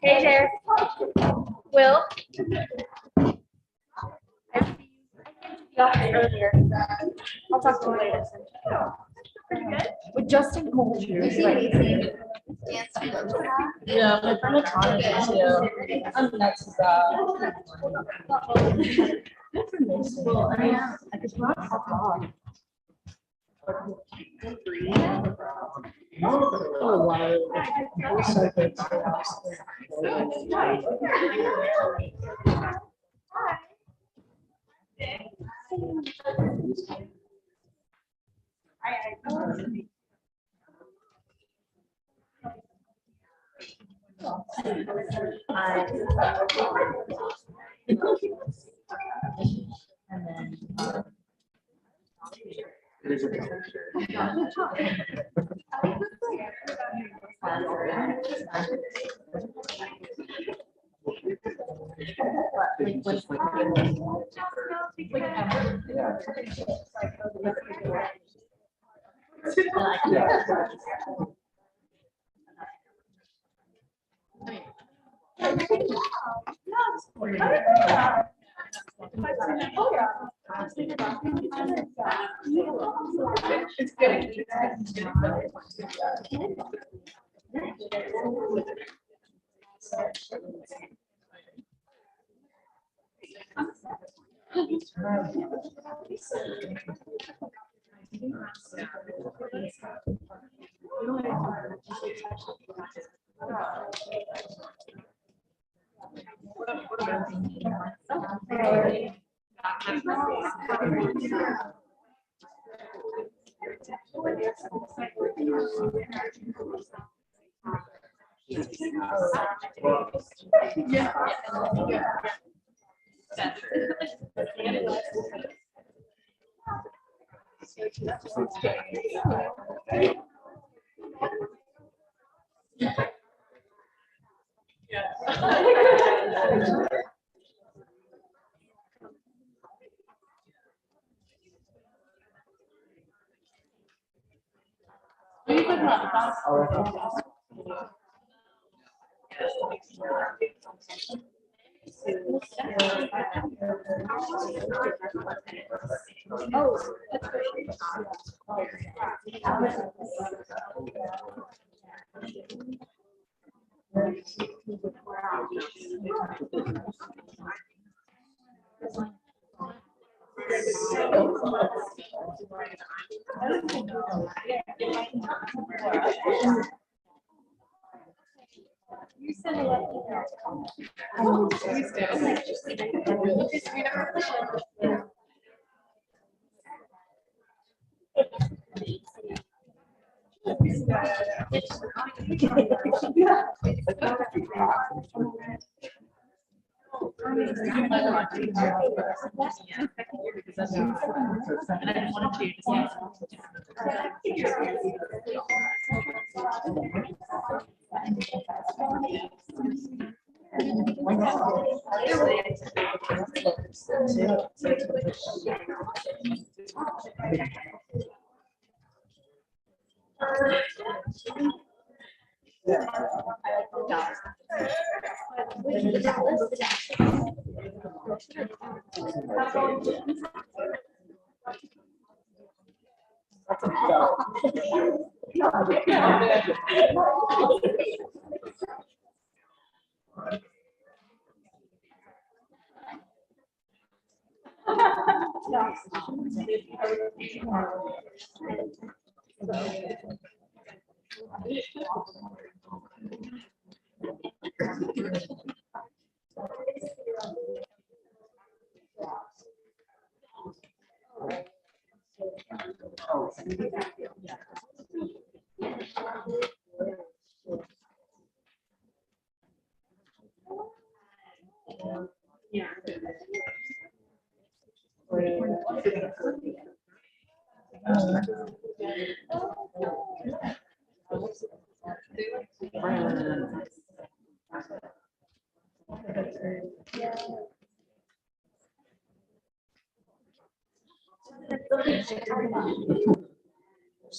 Hey there. Will. I came to the office earlier. I'll talk to you later. Pretty good. With Justin Cole. Yeah, my friend Tana too. I'm nuts about. Well, I could not talk off. Oh, wow. So good.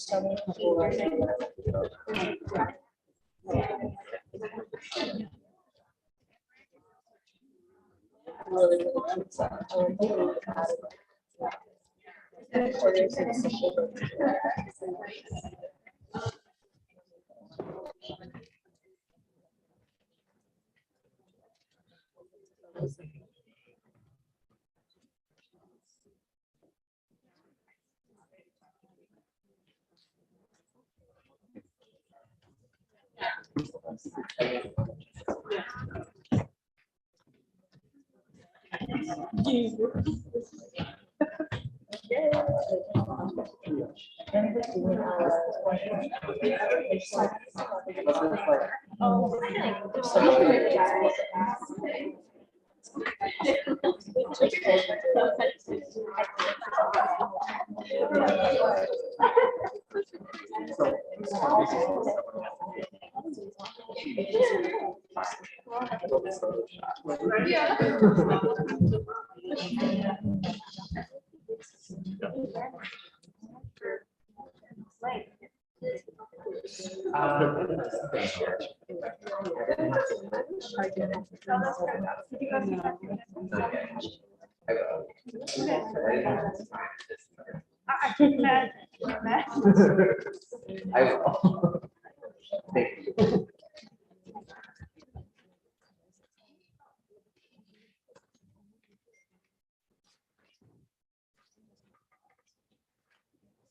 tell me people are really cute stuff. I would think we would add it. Or there's like some I will. Thank you.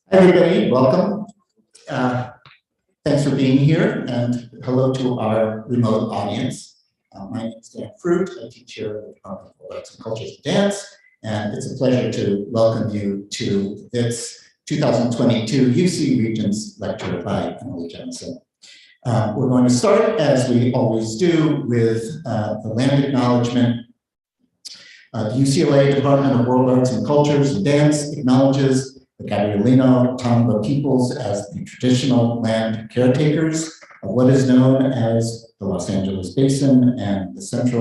Hi, everybody, welcome. Thanks for being here, and hello to our remote audience. My name is Dan Fruit. I teach here at the Department of Arts and Cultures and Dance, and it's a pleasure to welcome you to this 2022 UC Regents lecture by Emily Johnson. We're going to start, as we always do, with the land acknowledgement. The UCLA Department of World Arts and Cultures and Dance acknowledges the Gabrielino Tongva peoples as the traditional land caretakers of what is known as the Los Angeles Basin and the southern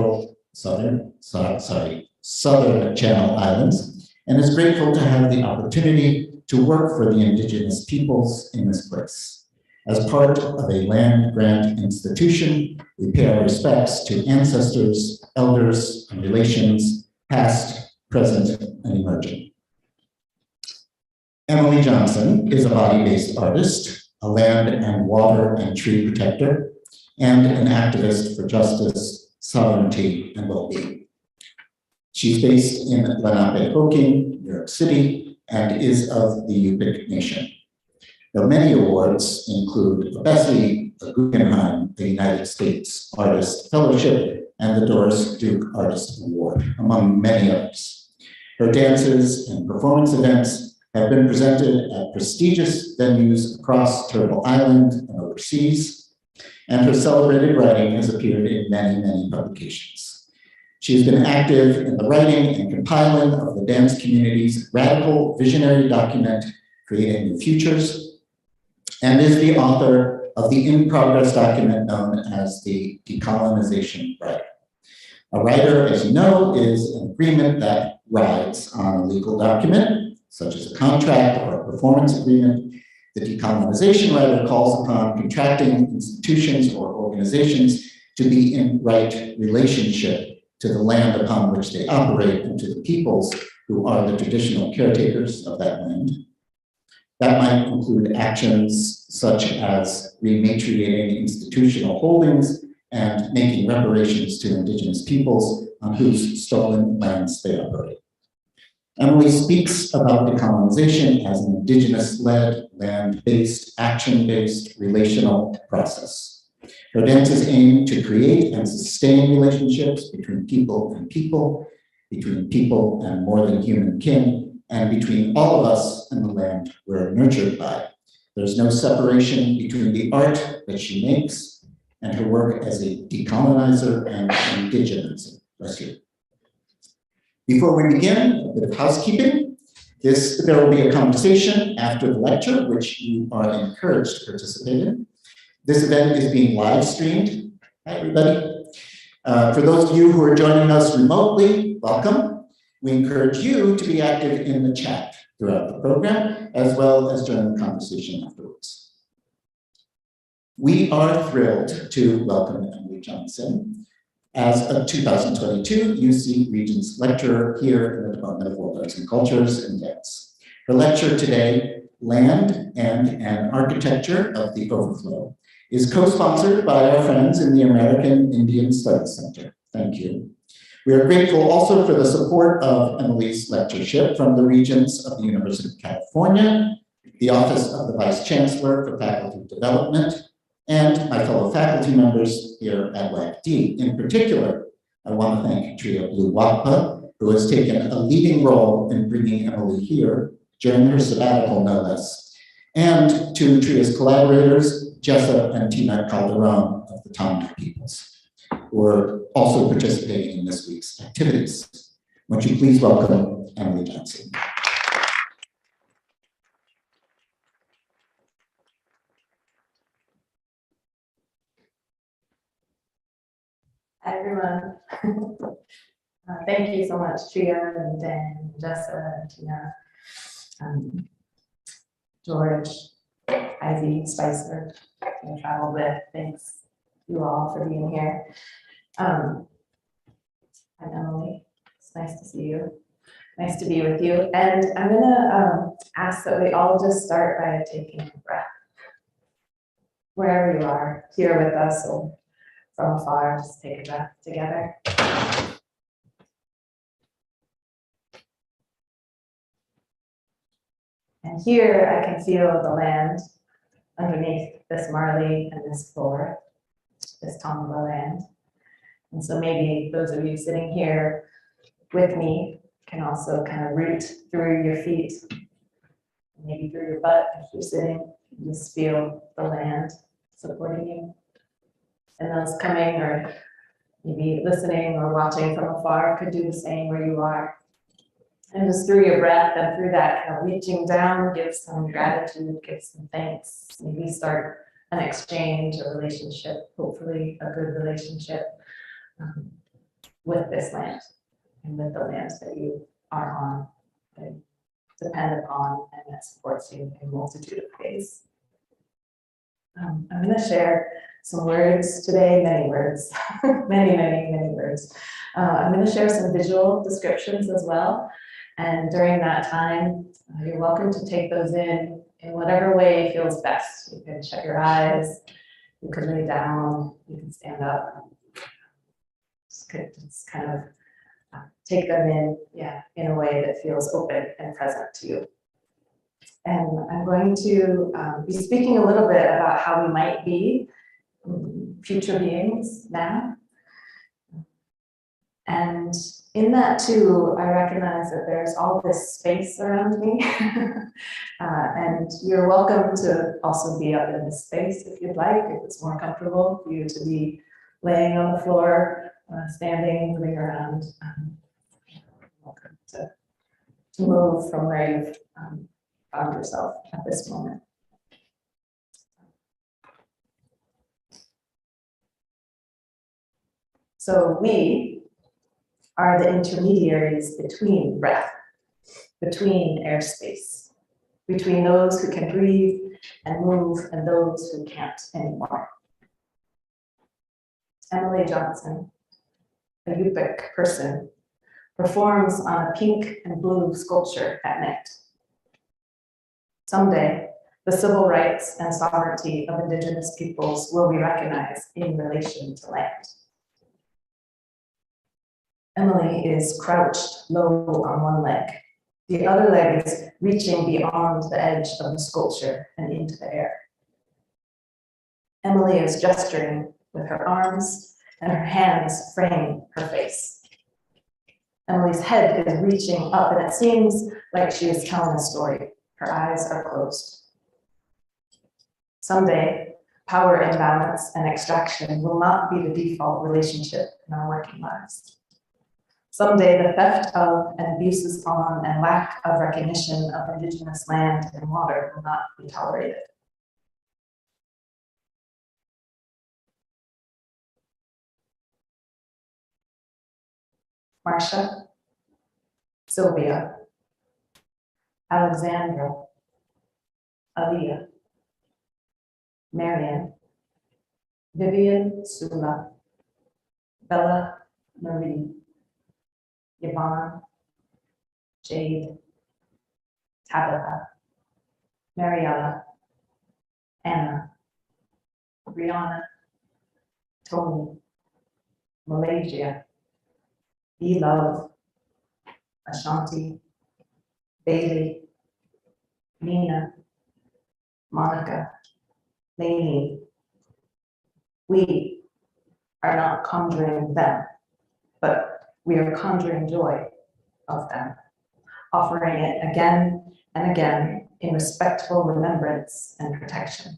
Channel Islands, and is grateful to have the opportunity to work for the indigenous peoples in this place. As part of a land grant institution, we pay our respects to ancestors, elders, and relations, past, present, and emerging. Emily Johnson is a body-based artist, a land and water and tree protector, and an activist for justice, sovereignty, and well-being. She's based in Lenapehoking, New York City, and is of the Yupik Nation. Her many awards include the Bessie, the Guggenheim, the United States Artist Fellowship, and the Doris Duke Artist Award, among many others. Her dances and performance events have been presented at prestigious venues across Turtle Island and overseas, and her celebrated writing has appeared in many, many publications. She has been active in the writing and compiling of the dance community's radical visionary document, Creating New Futures, and is the author of the in-progress document known as the Decolonization Writer. A writer, as you know, is an agreement that rides on a legal document, such as a contract or a performance agreement. The decolonization writer calls upon contracting institutions or organizations to be in right relationship to the land upon which they operate and to the peoples who are the traditional caretakers of that land. That might include actions such as rematriating institutional holdings and making reparations to indigenous peoples on whose stolen lands they operate. Emily speaks about decolonization as an indigenous-led, land-based, action-based, relational process. Her dances aim to create and sustain relationships between people and people, between people and more than human kin, and between all of us and the land we're nurtured by. There's no separation between the art that she makes and her work as a decolonizer and indigenizer. Bless you. Before we begin, a bit of housekeeping. There will be a conversation after the lecture, which you are encouraged to participate in. This event is being live streamed. Hi, everybody. For those of you who are joining us remotely, welcome. We encourage you to be active in the chat. throughout the program, as well as during the conversation afterwards. We are thrilled to welcome Emily Johnson as a 2022 UC Regents lecturer here in the Department of World Arts and Cultures and Dance. Her lecture today, Land and an Architecture of the Overflow, is co-sponsored by our friends in the American Indian Studies Center. Thank you. We are grateful also for the support of Emily's lectureship from the Regents of the University of California, the Office of the Vice Chancellor for Faculty Development, and my fellow faculty members here at WACD. In particular, I want to thank Tria Blue Wappa, who has taken a leading role in bringing Emily here during her sabbatical, no less, and to Tria's collaborators, Jessa and Tina Calderon of the Tonga Peoples, who are also participating in this week's activities. Won't you please welcome Emily Johnson. Hi, everyone. Thank you so much, Tria and Dan, Jessa, and Tina, George, Ivy, Spicer, and travel with. Thanks you all for being here. I'm Emily. It's nice to see you. Nice to be with you. And I'm gonna ask that we all just start by taking a breath. Wherever you are, here with us or from afar, just take a breath together. And here I can feel the land underneath this marley and this floor, this Tonga land. And so maybe those of you sitting here with me can also kind of root through your feet, maybe through your butt if you're sitting, and just feel the land supporting you. And those coming or maybe listening or watching from afar could do the same where you are. And just through your breath and through that kind of reaching down, give some gratitude, give some thanks, maybe start an exchange, a relationship, hopefully a good relationship with this land and with the lands that you are on, that depend upon, and that supports you in a multitude of ways. I'm going to share some words today, many words, many words. I'm going to share some visual descriptions as well. And during that time, you're welcome to take those in whatever way feels best. You can shut your eyes, you can lay down, you can stand up. Just kind of take them in a way that feels open and present to you. And I'm going to be speaking a little bit about how we might be future beings now. And in that too, I recognize that there's all this space around me. And you're welcome to also be up in this space if you'd like, if it's more comfortable for you to be laying on the floor, standing, moving around. Welcome to move from where you've found yourself at this moment. So we are the intermediaries between breath, between airspace, between those who can breathe and move and those who can't anymore. Emily Johnson, a Yupik person, performs on a pink and blue sculpture at night. Someday, the civil rights and sovereignty of Indigenous peoples will be recognized in relation to land. Emily is crouched low on one leg. The other leg is reaching beyond the edge of the sculpture and into the air. Emily is gesturing with her arms, and her hands frame her face. Emily's head is reaching up, and it seems like she is telling a story. Her eyes are closed. Someday, power imbalance and extraction will not be the default relationship in our working lives. Someday, the theft of and abuses on and lack of recognition of Indigenous land and water will not be tolerated. Marcia, Sylvia, Alexandra, Aaliyah, Marian, Vivian Sula, Bella Marie, Yvonne, Jade, Tabitha, Mariella, Anna, Brianna, Tony, Malaysia, E-Love, Ashanti, Bailey, Nina, Monica, Lainey. We are not conjuring them, but we are conjuring joy of them, offering it again and again in respectful remembrance and protection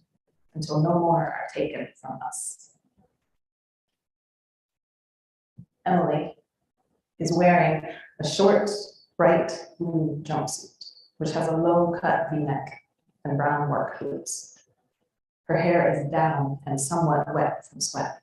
until no more are taken from us. Emily is wearing a short, bright blue jumpsuit, which has a low-cut V-neck and brown work boots. Her hair is down and somewhat wet from sweat.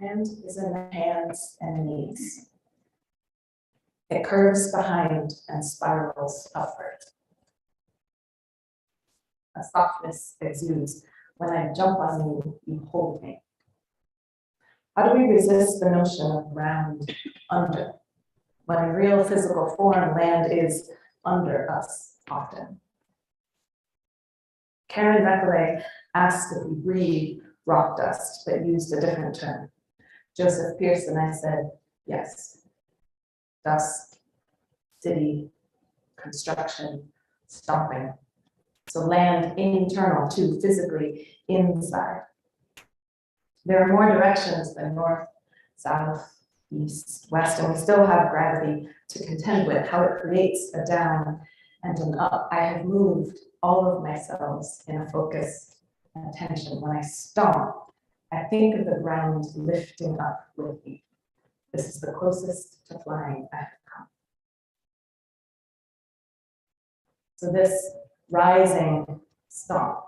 Land is in the hands and knees. It curves behind and spirals upward. A softness exudes. When I jump on you, you hold me. How do we resist the notion of ground under, when in real physical form, land is under us often? Karen Recollet asked if we breathe rock dust, but used a different term. Joseph Pearson, I said, yes. Dust, city, construction, stomping. So land internal too, physically inside. There are more directions than north, south, east, west, and we still have gravity to contend with, how it creates a down and an up. I have moved all of my cells in a focus and tension. When I stomp, I think of the ground lifting up with me. This is the closest to flying I have come. So this rising stomp.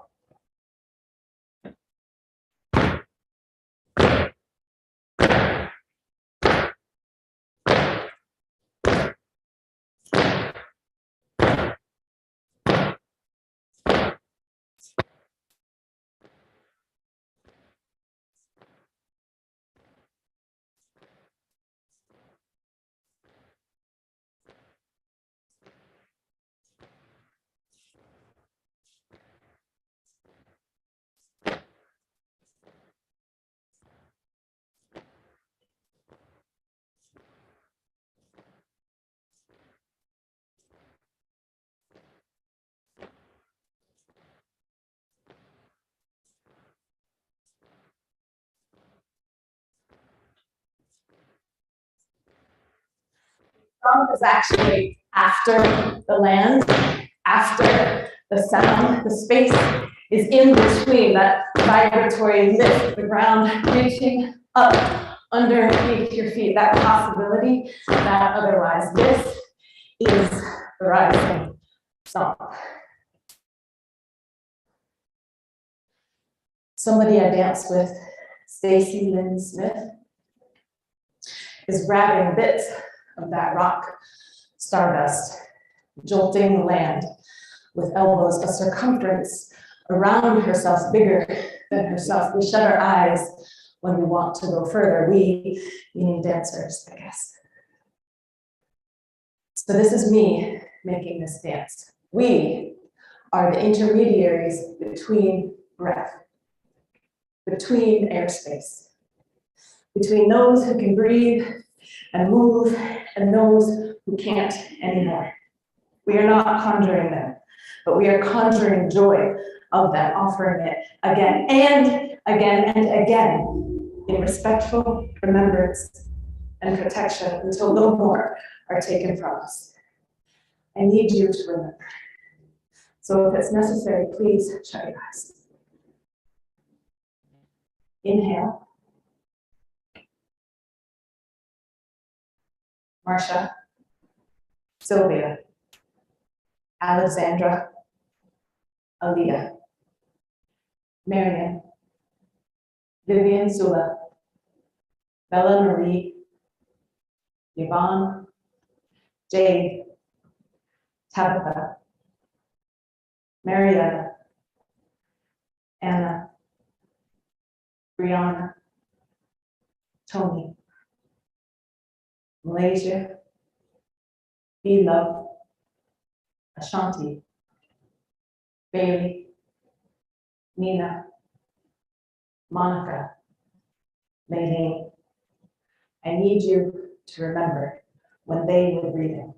Stomp is actually after the land, after the sound. The space is in between that vibratory lift, the ground reaching up underneath your feet, that possibility that otherwise this is the rising stomp. Somebody I danced with, Stacy Lynn Smith, is grabbing bits of that rock stardust, jolting the land with elbows, a circumference around herself bigger than herself. We shut our eyes when we want to go further. We, meaning dancers, I guess. So this is me making this dance. We are the intermediaries between breath, between airspace, between those who can breathe and move and those who can't anymore. We are not conjuring them, but we are conjuring joy of them, offering it again and again and again in respectful remembrance and protection until no more are taken from us. I need you to remember. So if it's necessary, please shut your eyes. Inhale. Marcia, Sylvia, Alexandra, Aaliyah, Marion, Vivian Sula, Bella Marie, Yvonne, Jade, Tabitha, Marietta, Anna, Brianna, Tony, Malaysia, Love, Ashanti, Bailey, Nina, Monica, Maylene. I need you to remember when they were breathing.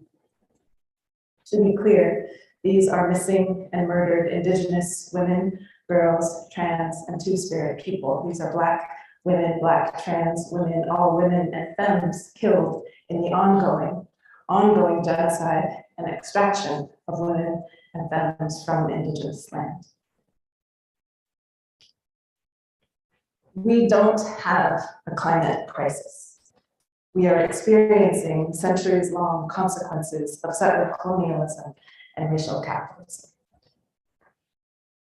To be clear, these are missing and murdered Indigenous women, girls, trans, and two-spirit people. These are Black women, Black, trans women, all women and femmes killed in the ongoing genocide and extraction of women and femmes from Indigenous land. We don't have a climate crisis. We are experiencing centuries-long consequences of settler colonialism and racial capitalism.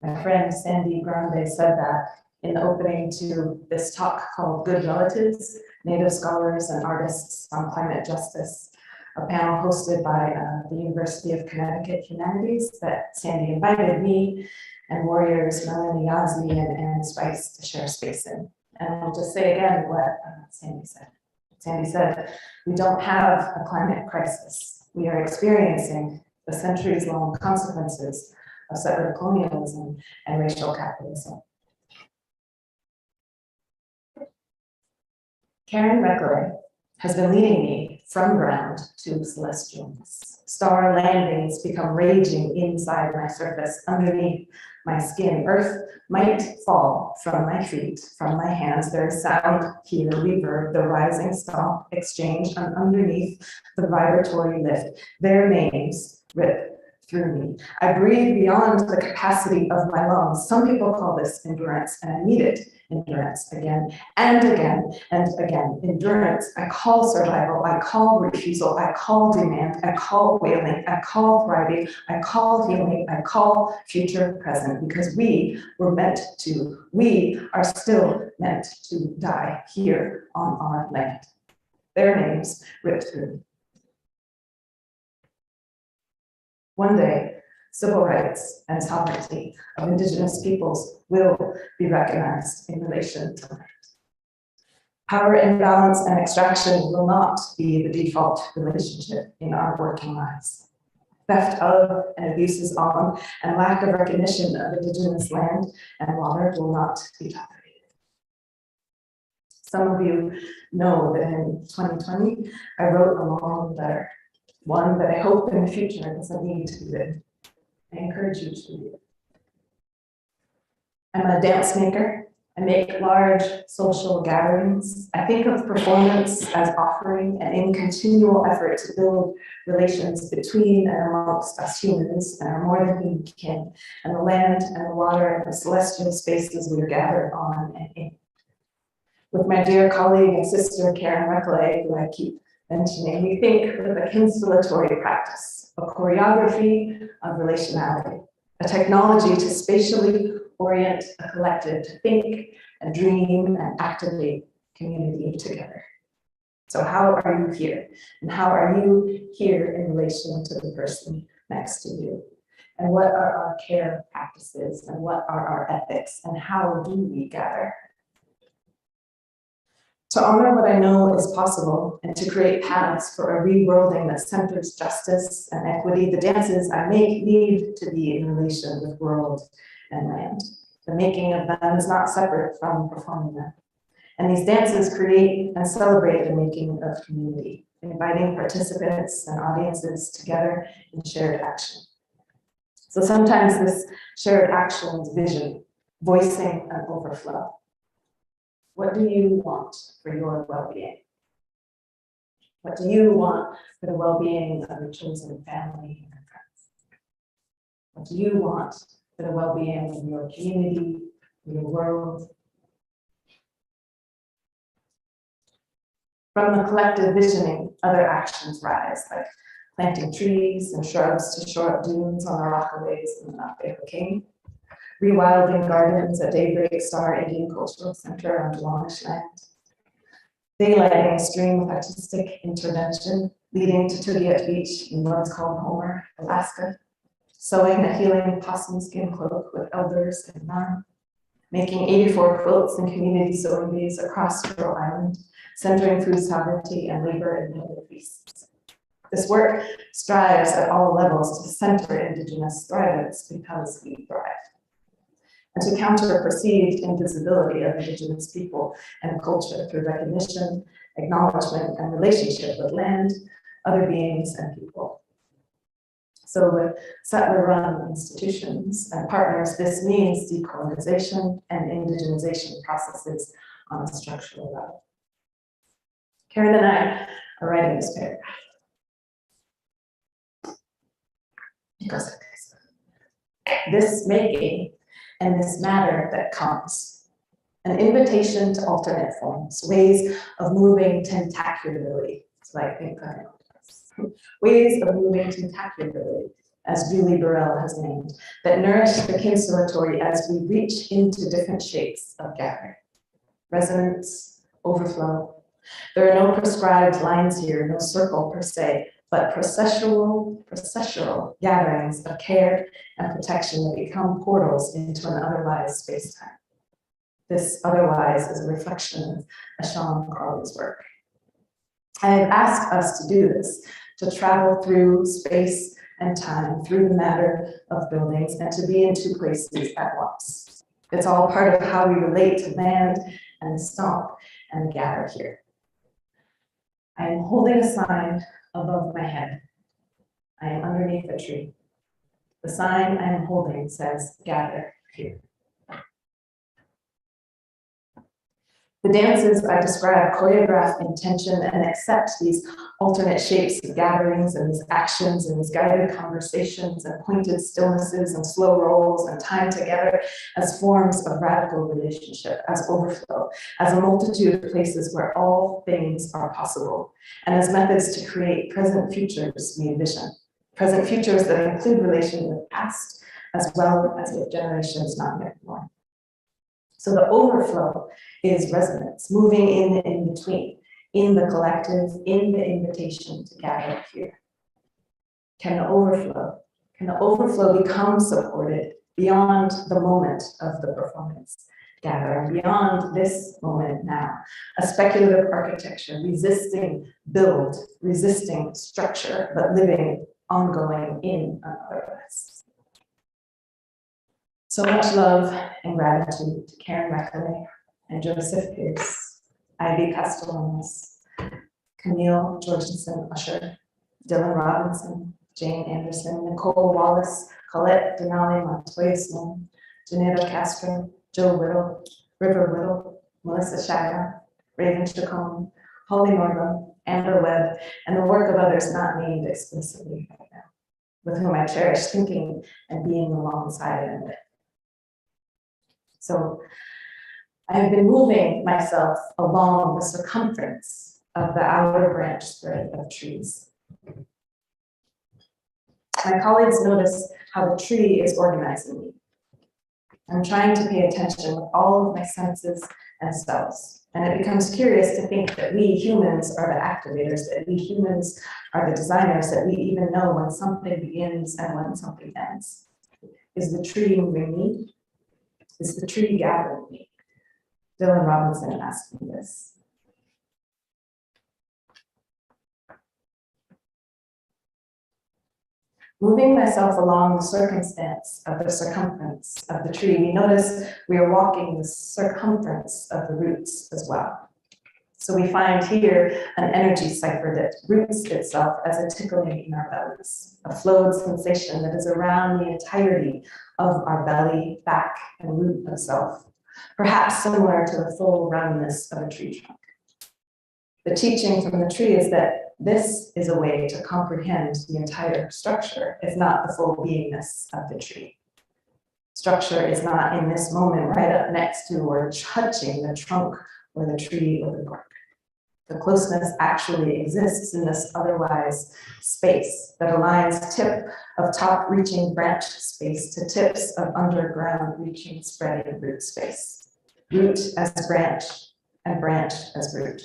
My friend Sandy Grande said that in the opening to this talk called Good Relatives, Native Scholars and Artists on Climate Justice, a panel hosted by the University of Connecticut Humanities that Sandy invited me and warriors Melanie Yazzie and Anne Spice to share space in. And I'll just say again what Sandy said. Sandy said, we don't have a climate crisis. We are experiencing the centuries-long consequences of settler colonialism and racial capitalism. Karen Reckler has been leading me from ground to celestialness. Star landings become raging inside my surface, underneath my skin. Earth might fall from my feet, from my hands. There is sound here, reverb, the rising stomp, exchange, and underneath the vibratory lift. Their names rip through me. I breathe beyond the capacity of my lungs. Some people call this endurance, and I need it. Endurance again and again and again. Endurance, I call survival, I call refusal, I call demand, I call wailing, I call thriving, I call healing, I call future present, because we are still meant to die here on our land. Their names ripped through. One day, civil rights and sovereignty of Indigenous peoples will be recognized in relation to land. Power imbalance and extraction will not be the default relationship in our working lives. Theft of and abuses on and lack of recognition of Indigenous land and water will not be tolerated. Some of you know that in 2020, I wrote a long letter, one that I hope in the future doesn't need to be written. I encourage you to read it. I'm a dance maker. I make large social gatherings. I think of performance as offering and in continual effort to build relations between and amongst us humans and our more than human kin, and the land and the water and the celestial spaces we are gathered on and in. With my dear colleague and sister, Karen Recollet, who I keep mentioning, we think of a constellatory practice, a choreography of relationality, a technology to spatially orient a collective to think and dream and activate community together. So how are you here? And how are you here in relation to the person next to you? And what are our care practices? And what are our ethics? And how do we gather? To honor what I know is possible and to create paths for a reworlding that centers justice and equity, the dances I make need to be in relation with world and land. The making of them is not separate from performing them. And these dances create and celebrate the making of community, inviting participants and audiences together in shared action. So sometimes this shared action is vision, voicing an overflow. What do you want for your well-being? What do you want for the well-being of your chosen family and friends? What do you want for the well-being of your community, your world? From the collective visioning, other actions rise, like planting trees and shrubs to shore up dunes on the Rockaways in the North Bay King, rewilding gardens at Daybreak Star Indian Cultural Center on Duwamish land, daylighting a stream of artistic intervention leading to Tugiat Beach in what's called Homer, Alaska, sewing a healing possum skin cloak with elders and none, making 84 quilts and community sewing bees across Turtle Island, centering food sovereignty and labor in the feasts. This work strives at all levels to center Indigenous thrivance because we thrive, and to counter perceived invisibility of Indigenous people and culture through recognition, acknowledgement, and relationship with land, other beings, and people. So with settler-run institutions and partners, this means decolonization and indigenization processes on a structural level. Karen and I are writing this paragraph. It goes like this. This making and this matter that comes, an invitation to alternate forms, ways of moving tentacularly. It's like ways of moving tentacularly, as Julie Burrell has named, that nourish the constellatory as we reach into different shapes of gathering. Resonance, overflow. There are no prescribed lines here, no circle per se, but processual gatherings of care and protection that become portals into an otherwise space-time. This otherwise is a reflection of Sean Crowley's work. I have asked us to do this, to travel through space and time, through the matter of buildings, and to be in two places at once. It's all part of how we relate to land and the stomp and the gather here. I am holding a sign above my head. I am underneath a tree. The sign I am holding says, gather here. The dances I describe choreograph intention and accept these alternate shapes of gatherings and these actions and these guided conversations and pointed stillnesses and slow rolls and time together as forms of radical relationship, as overflow, as a multitude of places where all things are possible, and as methods to create present futures we envision. Present futures that include relation with past, as well as with generations not yet born. So the overflow is resonance, moving in between, in the collective, in the invitation to gather here. Can the overflow become supported beyond the moment of the performance gathering, beyond this moment now? A speculative architecture, resisting build, resisting structure, but living, ongoing in anotherless. So much love and gratitude to Karen McElroy and Joseph Pierce, Ivy Castellanos, Camille Georgensen Usher, Dylan Robinson, Jane Anderson, Nicole Wallace, Colette Denali, Montoya Sloan, Janetta Castro, Joe Whittle, River Whittle, Melissa Shagger, Raven Chacon, Holly Nordrum, Amber Webb, and the work of others not named explicitly right now, with whom I cherish thinking and being alongside and with. So I have been moving myself along the circumference of the outer branch spread of trees. My colleagues notice how the tree is organizing me. I'm trying to pay attention with all of my senses and cells. And it becomes curious to think that we humans are the activators, that we humans are the designers, that we even know when something begins and when something ends. Is the tree moving me? Is the tree gathering me? Dylan Robinson asked me this. Moving myself along the circumstance of the circumference of the tree, we notice we are walking the circumference of the roots as well. So we find here an energy cipher that roots itself as a tickling in our bellies, a flowed sensation that is around the entirety of our belly, back, and root of self, perhaps similar to the full roundness of a tree trunk. The teaching from the tree is that this is a way to comprehend the entire structure, if not the full beingness of the tree. Structure is not in this moment right up next to or touching the trunk or the tree or the bark. The closeness actually exists in this otherwise space that aligns tip of top reaching branch space to tips of underground reaching spreading root space. Root as branch and branch as root.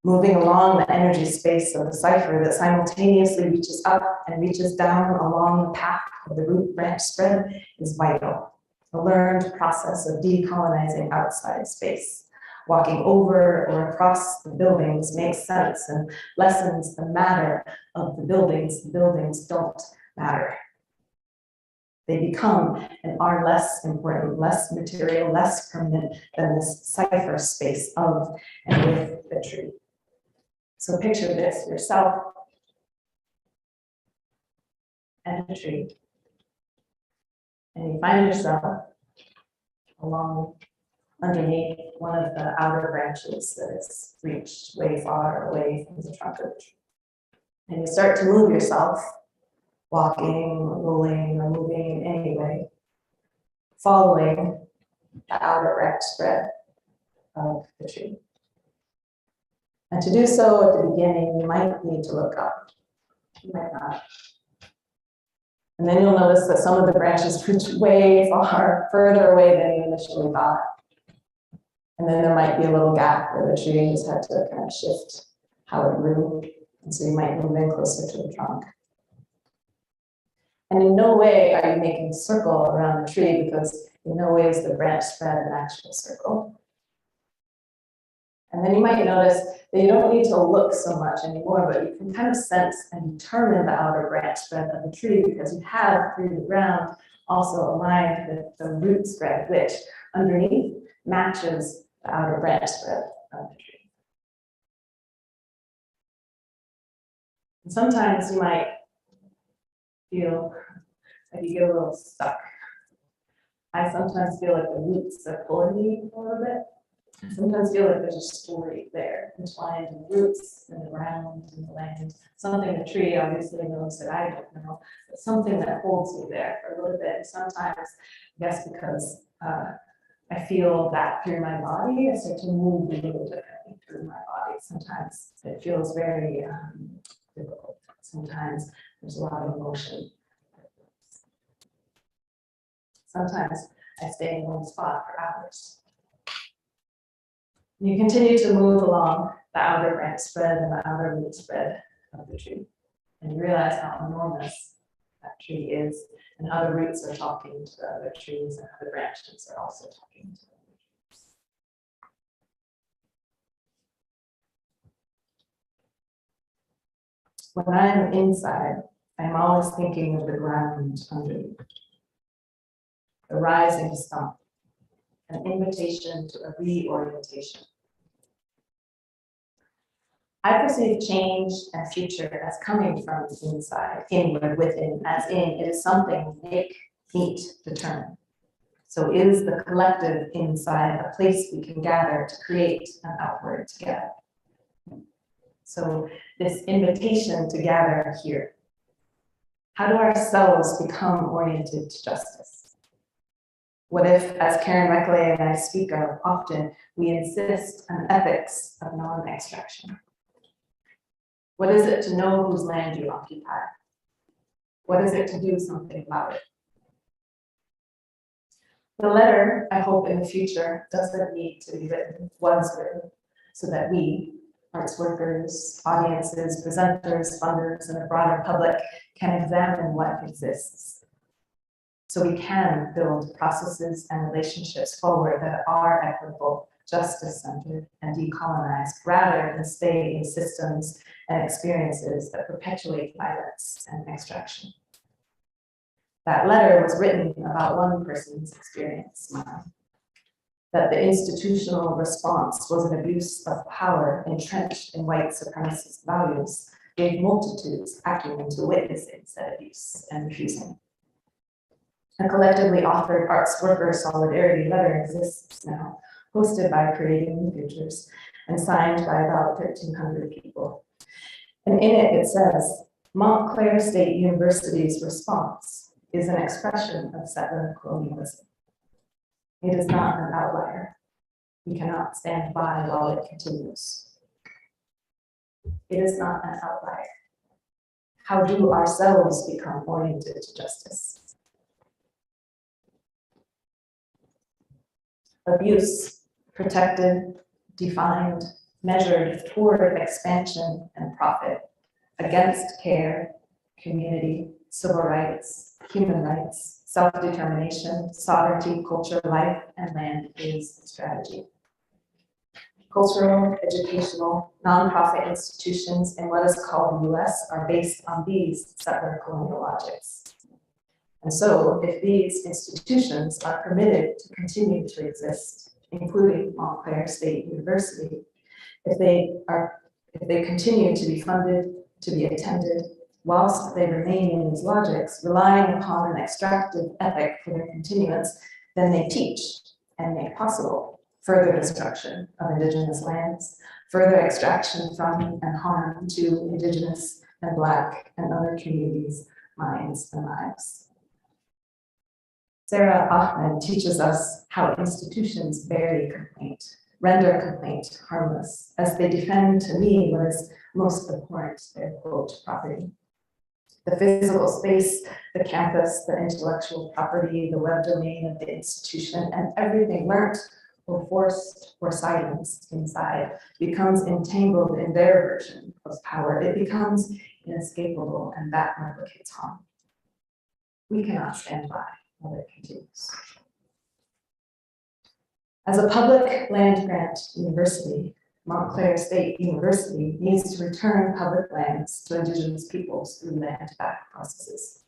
Moving along the energy space of the cipher that simultaneously reaches up and reaches down along the path of the root branch spread is vital. A learned process of decolonizing outside space. Walking over or across the buildings makes sense and lessens the matter of the buildings. The buildings don't matter. They become and are less important, less material, less permanent than this cipher space of and with the tree. So picture this, yourself and the tree. And you find yourself along underneath one of the outer branches that is reached way far away from the trunk of the tree. And you start to move yourself, walking, or rolling, or moving in any way, following the outer branch spread of the tree. And to do so at the beginning, you might need to look up. You might not. And then you'll notice that some of the branches reach way far, further away than you initially thought. And then there might be a little gap where the tree just had to kind of shift how it grew. And so you might move in closer to the trunk. And in no way are you making a circle around the tree, because in no way is the branch spread an actual circle. And then you might notice that you don't need to look so much anymore, but you can kind of sense and determine the outer branch spread of the tree, because you have through the ground also aligned with the root spread, which underneath matches the outer branch spread of the tree. And sometimes you might feel like you get a little stuck. I sometimes feel like the roots are pulling me a little bit. I sometimes feel like there's a story there, entwined in the roots, in the ground, in the land. Something the tree obviously knows that I don't know, but something that holds me there for a little bit. Sometimes, I guess because I feel that through my body, I start to move a little differently through my body. Sometimes it feels very difficult. Sometimes there's a lot of emotion. Sometimes I stay in one spot for hours. You continue to move along the outer branch spread and the outer root spread of the tree. And you realize how enormous that tree is, and other roots are talking to the other trees, and other branches are also talking to the other trees. When I'm inside, I'm always thinking of the ground underneath, the rising stump, an invitation to a reorientation. I perceive change and future as coming from inside, inward, within, as in it is something make, meet, determine. So is the collective inside a place we can gather to create an outward together? So this invitation to gather here. How do ourselves become oriented to justice? What if, as Karen Recollet and I speak of often, we insist on ethics of non-extraction? What is it to know whose land you occupy? What is it to do something about it? The letter, I hope in the future, doesn't need to be written, was written, so that we, arts workers, audiences, presenters, funders, and a broader public can examine what exists. So we can build processes and relationships forward that are equitable, justice-centered, and decolonized, rather than stay in systems and experiences that perpetuate violence and extraction. That letter was written about one person's experience, mine. That the institutional response was an abuse of power entrenched in white supremacist values gave multitudes acumen to witnessing said abuse and refusing. A collectively authored arts worker solidarity letter exists now, hosted by Creating New Futures and signed by about 1,300 people. And in it, it says, Montclair State University's response is an expression of settler colonialism. It is not an outlier. We cannot stand by while it continues. It is not an outlier. How do ourselves become oriented to justice? Abuse, protected, defined, measured toward expansion and profit, against care, community, civil rights, human rights, self-determination, sovereignty, culture, life, and land is a strategy. Cultural, educational, nonprofit institutions in what is called the US are based on these settler colonial logics. And so if these institutions are permitted to continue to exist, including Montclair State University, if they continue to be funded, to be attended, whilst they remain in these logics, relying upon an extractive ethic for their continuance, then they teach and make possible further destruction of Indigenous lands, further extraction from and harm to Indigenous and Black and other communities' minds and lives. Sarah Kaufman teaches us how institutions bury complaint, render complaint harmless, as they defend to me what is most abhorrent, their quote, property. The physical space, the campus, the intellectual property, the web domain of the institution, and everything learnt or forced or silenced inside becomes entangled in their version of power. It becomes inescapable, and that replicates harm. We cannot stand by while it continues. As a public land grant university, Montclair State University needs to return public lands to Indigenous peoples through land back processes.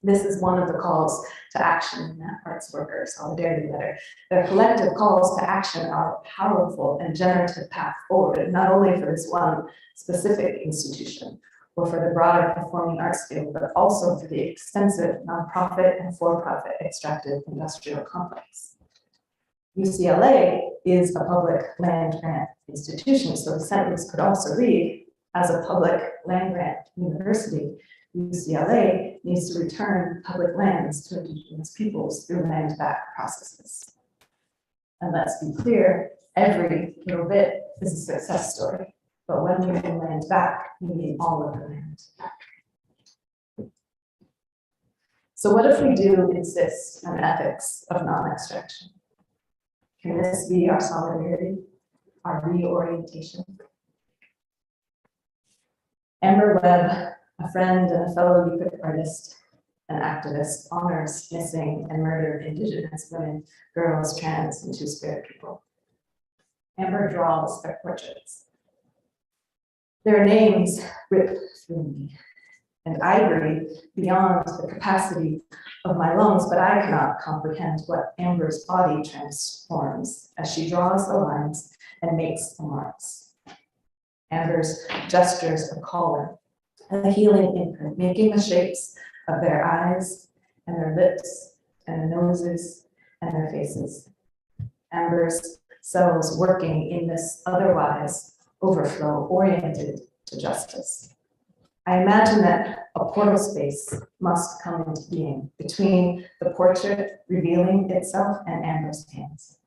This is one of the calls to action in that arts worker solidarity letter. Their collective calls to action are a powerful and generative path forward, not only for this one specific institution or for the broader performing arts field, but also for the extensive nonprofit and for-profit extractive industrial complex. UCLA is a public land grant institution, so the sentence could also read, as a public land grant university, UCLA needs to return public lands to Indigenous peoples through land back processes. And let's be clear, every little bit is a success story, but when we mean land back, we mean all of the land back. So what if we do insist on ethics of non-extraction? Can this be our solidarity, our reorientation? Amber Webb, a friend and a fellow Yupik artist and activist, honors missing and murdered Indigenous women, girls, trans, and two-spirit people. Amber draws their portraits. Their names rip through me, and I breathe beyond the capacity of my lungs, but I cannot comprehend what Amber's body transforms as she draws the lines and makes the marks. Amber's gestures of calling, a healing imprint, making the shapes of their eyes and their lips and their noses and their faces. Amber's cells working in this otherwise overflow oriented to justice. I imagine that a portal space must come into being between the portrait revealing itself and Amber's hands.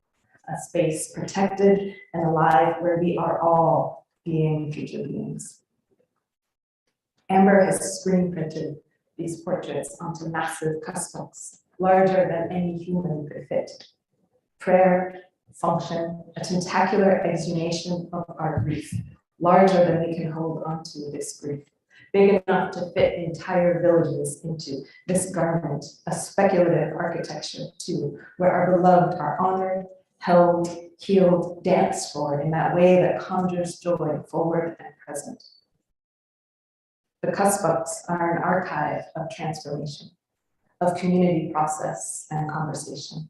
A space protected and alive where we are all being future beings. Amber has screen printed these portraits onto massive cusps, larger than any human could fit. Prayer, function, a tentacular exhumation of our grief, larger than we can hold onto this grief. Big enough to fit entire villages into this garment, a speculative architecture too, where our beloved are honored, held, healed, danced for in that way that conjures joy forward and present. The cusps are an archive of transformation, of community process and conversation,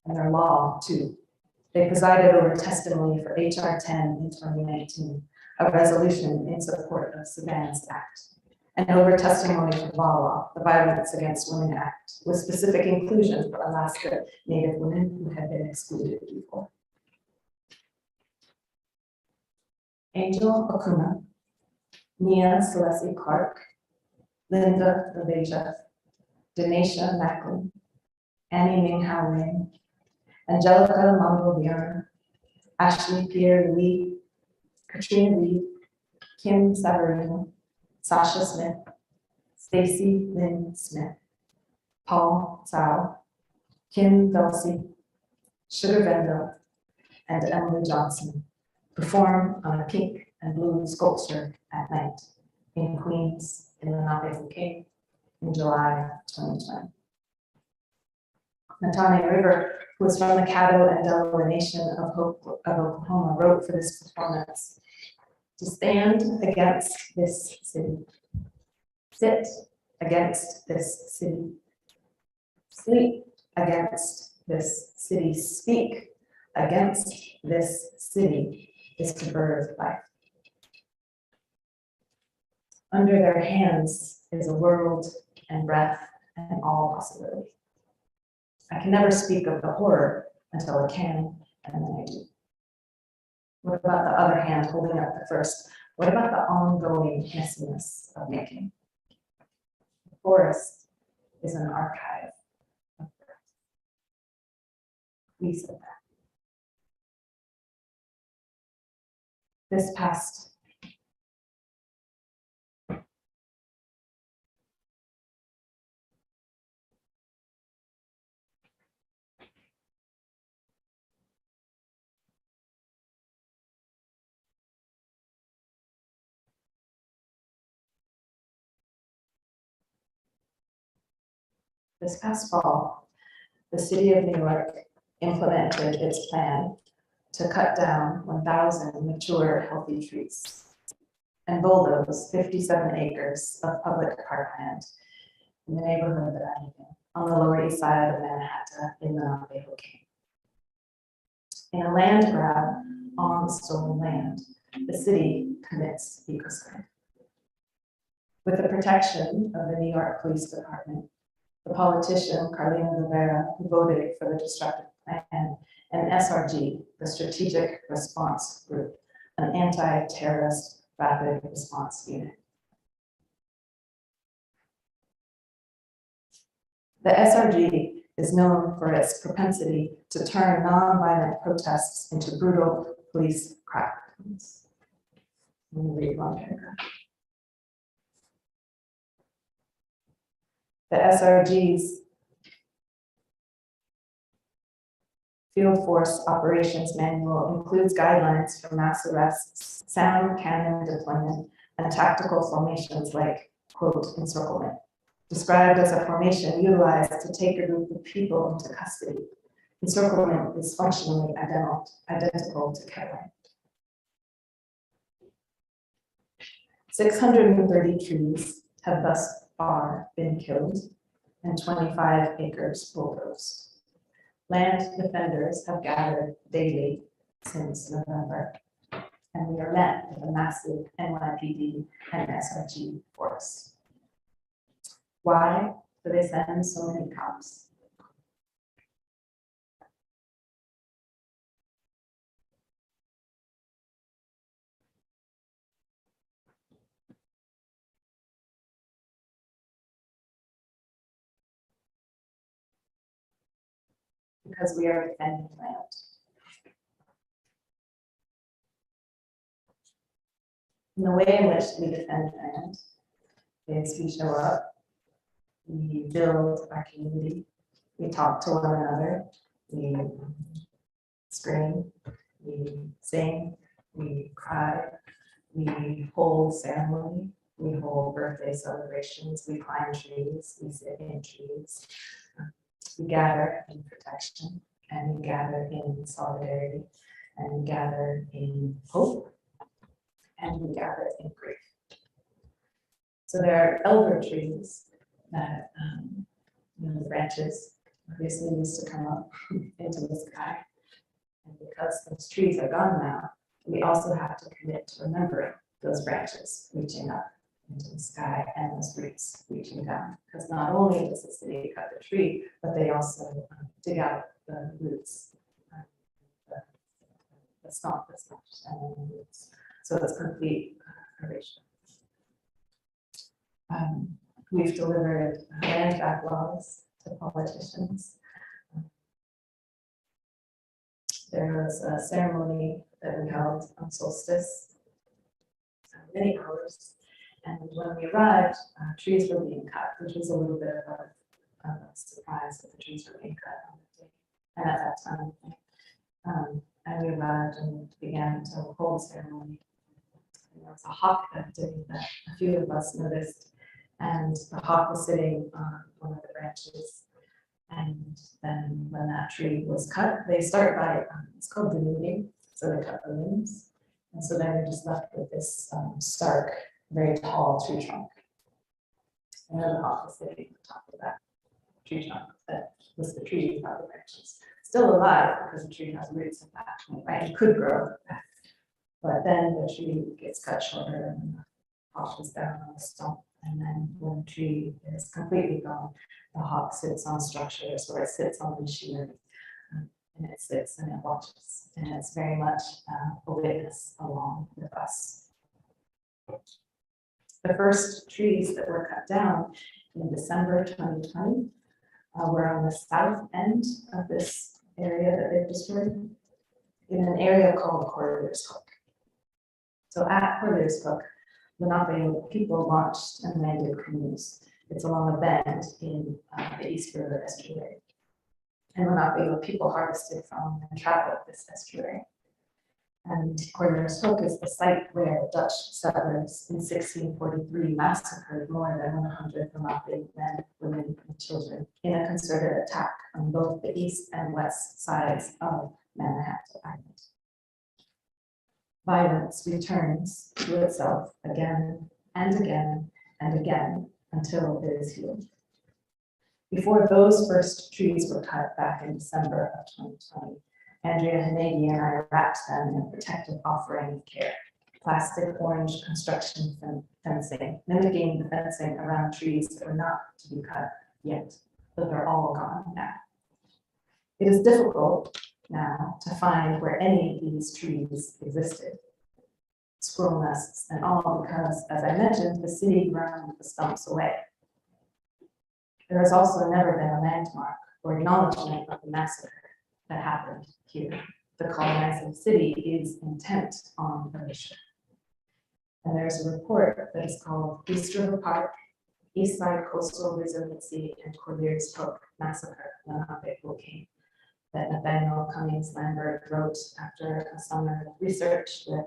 and their law too. They presided over testimony for HR 10 in 2019, a resolution in support of Savannah's Act, and over testimony for VAWA, the Violence Against Women Act, with specific inclusion for Alaska Native women who had been excluded before. Angel Okuna, Nia Celeste Clark, Linda Leveja, Denisha Macklin, Annie Minghao Lin, Angelica Mambo Bjorn, Ashley Pierre Lee, Katrina Reed, Kim Savarino, Sasha Smith, Stacy Lynn Smith, Paul Tsao, Kim Delsey, Sugar Vendel, and Emily Johnson perform on a pink and blue sculpture at night in Queens in the Navajo Cave in July 2020. Natane River, who is from the Caddo and Delaware Nation of Oklahoma, wrote for this performance: to stand against this city, sit against this city, sleep against this city, speak against this city is to birth life. Under their hands is a world and breath and all possibility. I can never speak of the horror until I can, and then I do. What about the other hand holding up the first? What about the ongoing messiness of making? The forest is an archive of birth. We said that. This past fall, the city of New York implemented its plan to cut down 1,000 mature, healthy trees and bulldoze 57 acres of public parkland in the neighborhood that I live in, on the Lower East Side of Manhattan in the Navajo Cave. In a land grab on stolen land, the city commits ecocide. With the protection of the New York Police Department, the politician Carlina Rivera, who voted for the destructive plan, and SRG, the Strategic Response Group, an anti-terrorist rapid response unit. The SRG is known for its propensity to turn nonviolent protests into brutal police crackdowns. Let me read one paragraph. The SRG's Field Force Operations Manual includes guidelines for mass arrests, sound cannon deployment, and tactical formations like, quote, encirclement, described as a formation utilized to take a group of people into custody. Encirclement is functionally identical to killing. 630 trees have thus far been killed and 25 acres bulldozed. Land defenders have gathered daily since November, and we are met with a massive NYPD and SRG force. Why do they send so many cops? Because we are defending land. And the way in which we defend land is we show up, we build our community, we talk to one another, we scream, we sing, we cry, we hold ceremony, we hold birthday celebrations, we climb trees, we sit in trees. We gather in protection, and we gather in solidarity, and we gather in hope, and we gather in grief. So there are elder trees that, the branches obviously used to come up into the sky. And because those trees are gone now, we also have to commit to remembering those branches reaching up into the sky and those roots reaching down. Because not only does the city cut the tree, but they also dig out the roots, the stump that's left, and the roots. So it's complete erasure. We've delivered land back laws to politicians. There was a ceremony that we held on solstice, many hours. And when we arrived, trees were being cut, which was a little bit of a surprise that the trees were being cut on the day. And at that time, and we arrived and began to hold ceremony. And there was a hawk that day that a few of us noticed, and the hawk was sitting on one of the branches. And then when that tree was cut, they start by, it's called denuding, so they cut the limbs. And so then we're just left with this stark, very tall tree trunk. And then the hawk was sitting on top of that tree trunk that was the tree without the branches. Still alive because the tree has roots at that point, right? It could grow back. But then the tree gets cut shorter and the hawk is down on the stump. And then when the tree is completely gone, the hawk sits on structures or it sits on machinery. And it sits and it watches. And it's very much a witness along with us. The first trees that were cut down in December 2020 were on the south end of this area that they've destroyed, in an area called Corridors Hook. So at Corridors Hook, Lenape people launched and landed canoes. It's along a bend in the East River estuary. And Lenape people harvested from and traveled this estuary. And Corridors Hook is the site where Dutch settlers in 1643 massacred more than 100 Lenape men, women, and children in a concerted attack on both the east and west sides of Manhattan Island. Violence returns to itself again and again and again until it is healed. Before those first trees were cut back in December of 2020, Andrea Hanegi and I wrapped them in a protective offering of care, plastic orange construction fencing, mimicking the fencing around trees that were not to be cut yet, but they're all gone now. It is difficult now to find where any of these trees existed. Squirrel nests and all, because, as I mentioned, the city ground the stumps away. There has also never been a landmark or acknowledgement of the massacre that happened here. The colonizing city is intent on erasure. And there's a report that is called East River Park, East Side Coastal Resiliency and Corlears Hook Massacre, Lenape Volcano, that Nathaniel Cummings Lambert wrote after a summer of research with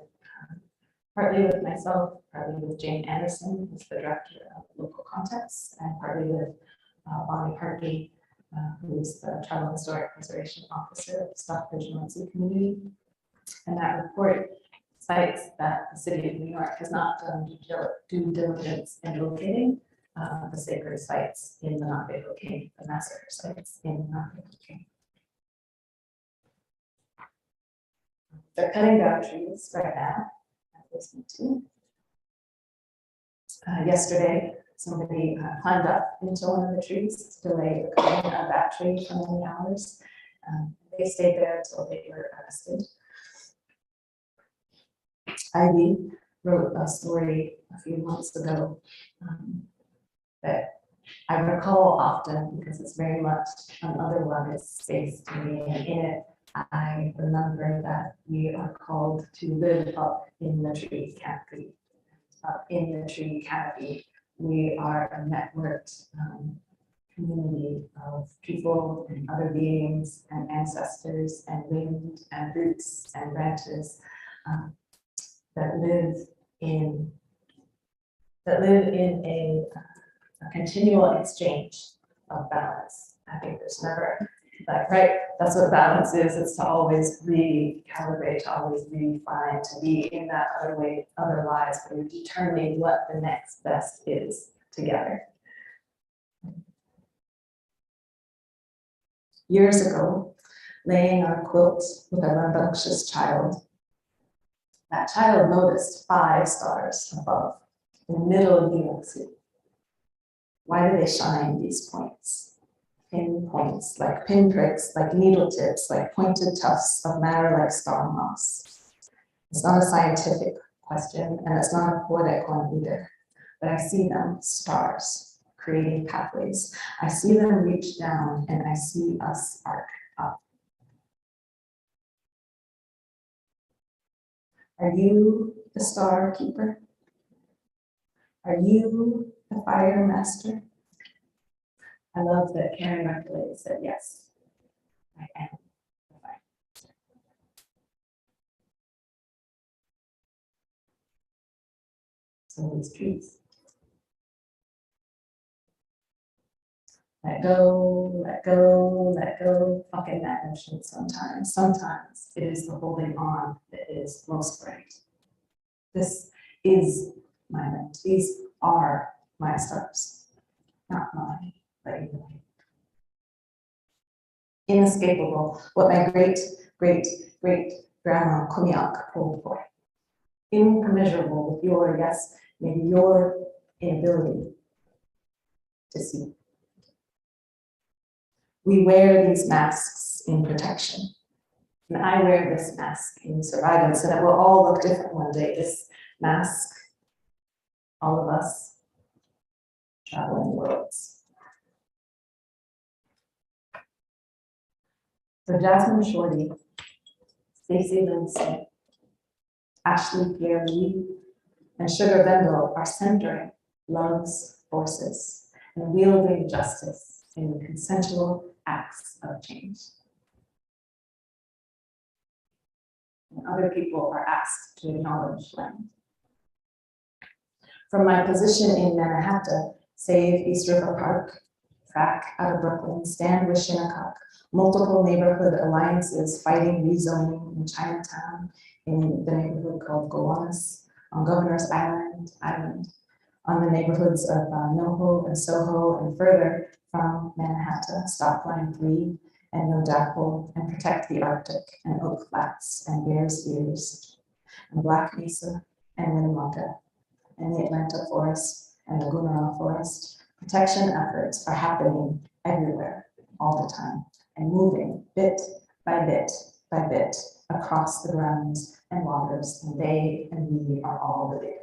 partly with myself, partly with Jane Anderson, who's the director of Local Contexts, and partly with Bonnie Hartley, who's the Tribal Historic Preservation Officer of the Stockbridge Muncie community. And that report cites that the city of New York has not done due diligence in locating the sacred sites in the Lenape Volcano, the massacre sites in the Lenape Volcano. They're cutting down trees right now. Yesterday, somebody climbed up into one of the trees to delay the cutting of that tree for many hours. They stayed there until they were arrested. Ivy wrote a story a few months ago that I recall often because it's very much an otherwise space to me, and in it I remember that we are called to live up in the tree canopy. Up in the tree canopy, we are a networked community of people and other beings and ancestors and wind and roots and branches that live in a continual exchange of balance. I think there's never, like, right, that's what balance is. It's to always recalibrate, to always refine, to be in that other way, other lives, where you're determining what the next best is together. Years ago, laying on a quilt with a rambunctious child, that child noticed 5 stars above, in the middle of New York City. Why do they shine, these points? Pinpoints, like pinpricks, like needle tips, like pointed tufts of matter like star moss. It's not a scientific question, and it's not a poetic one either, but I see them, stars, creating pathways. I see them reach down, and I see us arc up. Are you the star keeper? Are you the fire master? I love that Karen Merkley said, yes, I am the fire master. So these trees. Let go, let go, let go. Fucking that notion sometimes. Sometimes it is the holding on that is most right. This is my light. These are my stars, not mine, but yours. Inescapable, what my great, great, great grandma Kumiak pulled for. Incommensurable with your, yes, maybe your inability to see. We wear these masks in protection. And I wear this mask in survivance, and it will all look different one day. This mask, all of us, traveling worlds. So Jasmine Shorty, Stacey Lindsay, Ashley Pierre Lee, and Sugar Bendel are centering love's forces and wielding justice in consensual acts of change. And other people are asked to acknowledge land. From my position in Manhattan, Save East River Park, Track out of Brooklyn, Stand with Shinnecock, multiple neighborhood alliances fighting rezoning in Chinatown, in the neighborhood called Gowanus, on Governor's Island, on the neighborhoods of NoHo and Soho, and further from Manhattan, Stop Line 3, and Nodapple, and Protect the Arctic, and Oak Flats, and Bears Ears, and Black Mesa, and Winnemucca, and the Atlanta Forest, and the Gunnera Forest. Protection efforts are happening everywhere, all the time, and moving bit by bit by bit across the grounds and waters, and they and we are all related.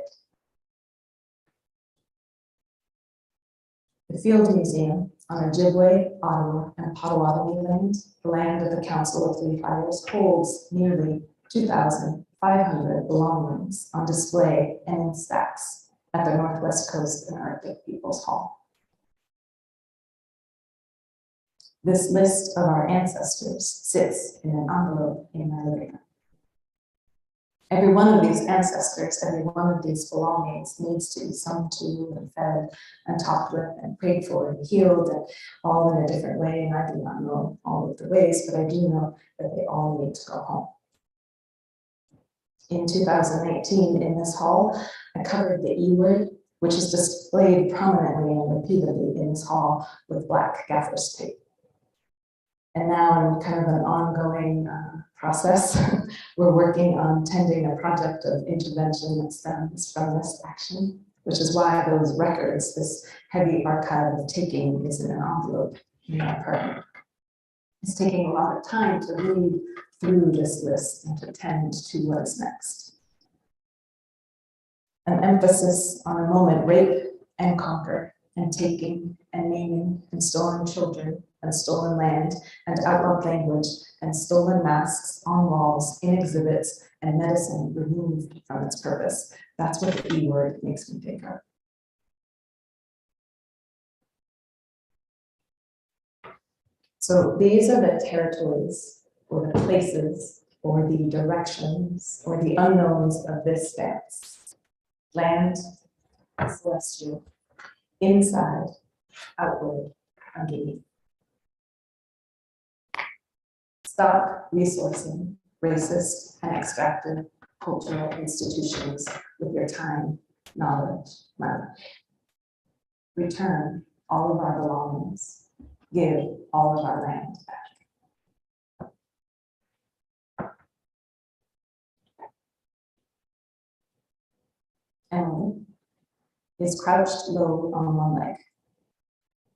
The Field Museum on Ojibwe, Ottawa, and Potawatomi land, the land of the Council of Three Fires, holds nearly 2,500 belongings on display and in stacks at the Northwest Coast and Arctic Peoples Hall. This list of our ancestors sits in an envelope in my living room. Every one of these ancestors, every one of these belongings needs to be sung to and fed and talked with and prayed for and healed, and all in a different way. And I do not know all of the ways, but I do know that they all need to go home. In 2018, in this hall, I covered the E word, which is displayed prominently and repeatedly in this hall with black gaffer's tape. And now in kind of an ongoing process, we're working on tending a project of intervention that stems from this action, which is why those records, this heavy archive of taking, is in an envelope in my apartment. It's taking a lot of time to read through this list and to tend to what's next. An emphasis on a moment, rape and conquer, and taking and naming and stolen children and stolen land and outlawed language and stolen masks on walls, in exhibits, and medicine removed from its purpose. That's what the E word makes me think of. So these are the territories or the places or the directions or the unknowns of this dance. Land, celestial, inside, outward, underneath. Stop resourcing racist and extractive cultural institutions with your time, knowledge, money. Return all of our belongings. Give all of our land back. Emily is crouched low on one leg.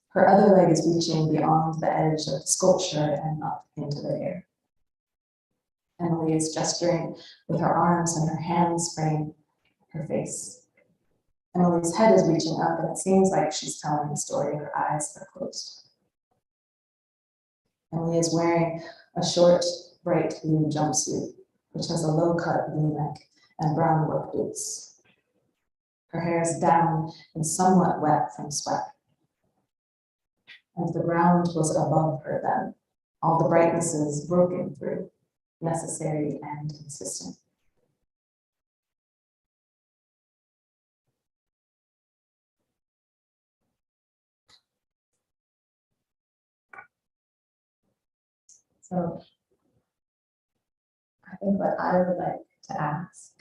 Her other leg is reaching beyond the edge of the sculpture and up into the air. Emily is gesturing with her arms and her hands frame her face. Emily's head is reaching up, and it seems like she's telling a story. Her eyes are closed. Emily is wearing a short, bright blue jumpsuit, which has a low-cut V-neck and brown work boots. Her hair is down and somewhat wet from sweat. And the ground was above her then, all the brightnesses broken through, necessary and consistent. So I think what I would like to ask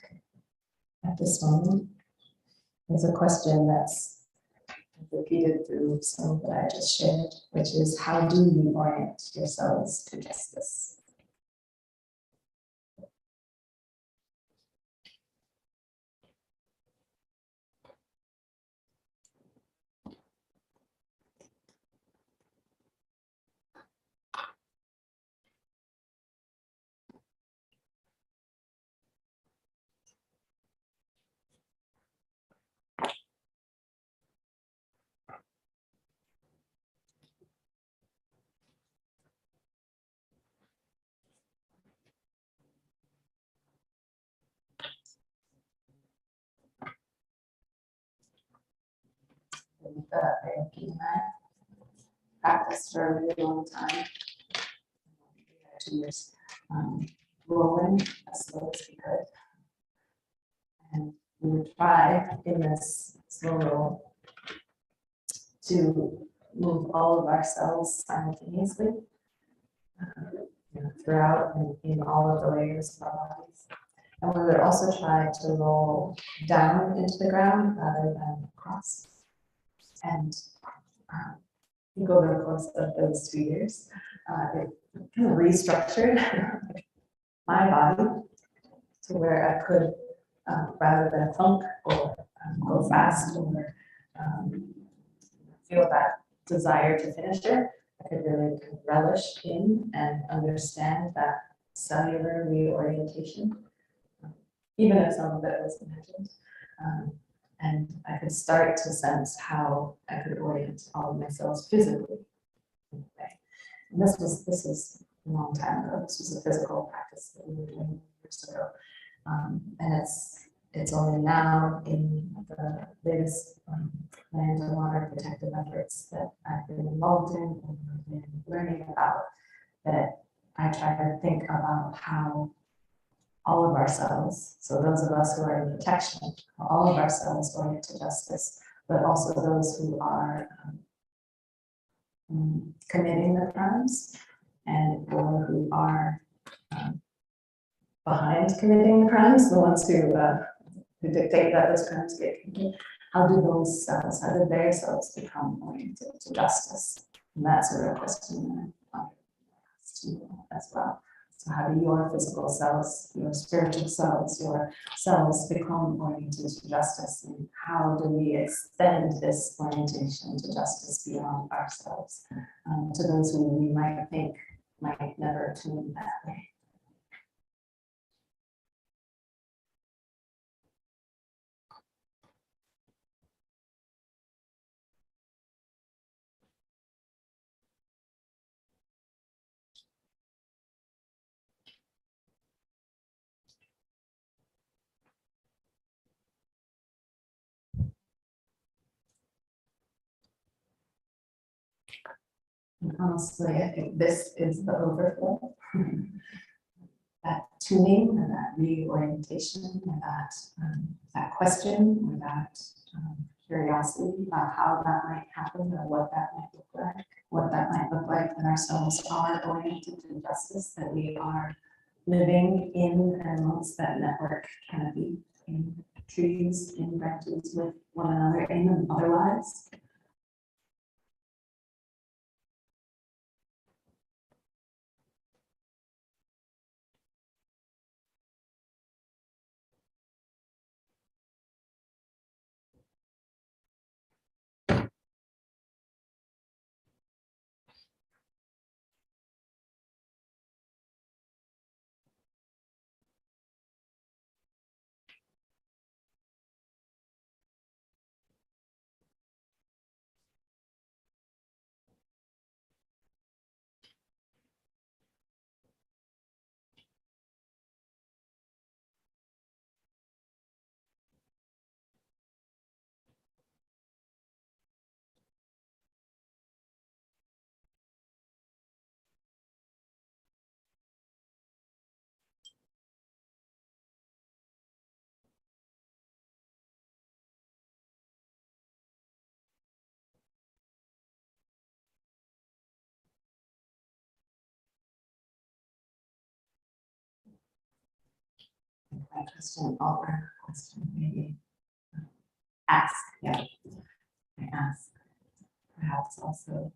at this moment is a question that's repeated through some that I just shared, which is, how do you orient yourselves to justice? I practiced for a really long time. 2 years, rolling as slow as we could. And we would try in this slow roll to move all of our cells simultaneously throughout and in all of the layers of our bodies. And we would also try to roll down into the ground rather than across. And I think over the course of those 2 years, it kind of restructured my body to where I could, rather than funk or go fast or feel that desire to finish it, I could really relish in and understand that cellular reorientation, even if some of it was imagined. And I could start to sense how I could orient all of my cells physically in a way. And this was a long time ago. This was a physical practice that we were doing years ago. And it's only now in the latest land and water protective efforts that I've been involved in and been learning about that I try to think about how all of our cells, so those of us who are in protection, all of our cells orient to justice, but also those who are committing the crimes and or who are behind committing the crimes, the ones who dictate that those crimes get committed. How do those cells, how do their cells become oriented to justice? And that's a real question that I asked you as well. So how do your physical cells, your spiritual cells, your cells become oriented to justice? And how do we extend this orientation to justice beyond ourselves to those who we might think might never tune that way? And honestly, I think this is the overflow. That tuning and that reorientation and that question or that curiosity about how that might happen or what that might look like when ourselves are oriented to justice, that we are living in and amongst that network canopy, in trees, in branches with one another, in other lives. My question, or question, maybe ask, yeah, I ask, perhaps also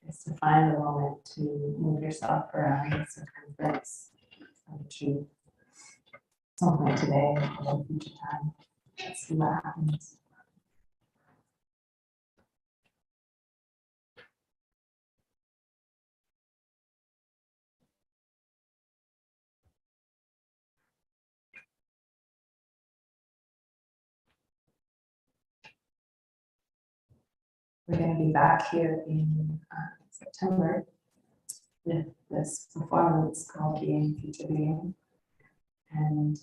is to find a moment to move yourself around the circumference of the tree. Some point today or a future time. Let's see what happens. We're going to be back here in September with this performance called Being Future Being. And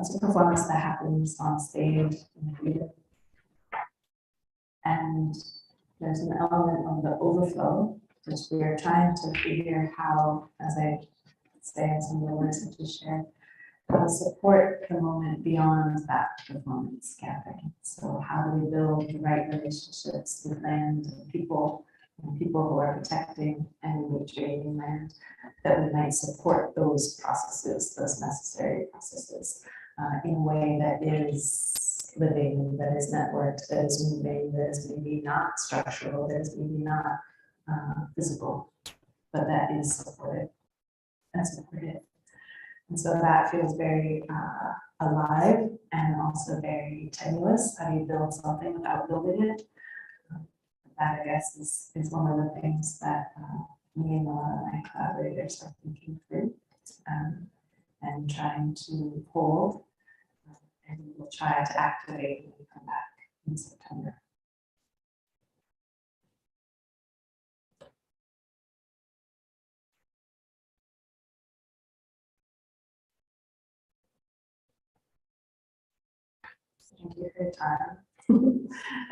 it's a performance that happens on stage in the theater. And there's an element of the overflow, which we are trying to figure how, as I say in some of the words that you shared, how to support the moment beyond that performance gathering. So how do we build the right relationships with land and people who are protecting and recreating land, that we might support those processes, those necessary processes, in a way that is living, that is networked, that is moving, that is maybe not structural, that is maybe not physical, but that is supported and supported. And so that feels very alive and also very tenuous. How do you build something without building it? That, I guess, is one of the things that me and a lot of my collaborators are thinking through and trying to hold. And we'll try to activate when we come back in September. Thank you for your time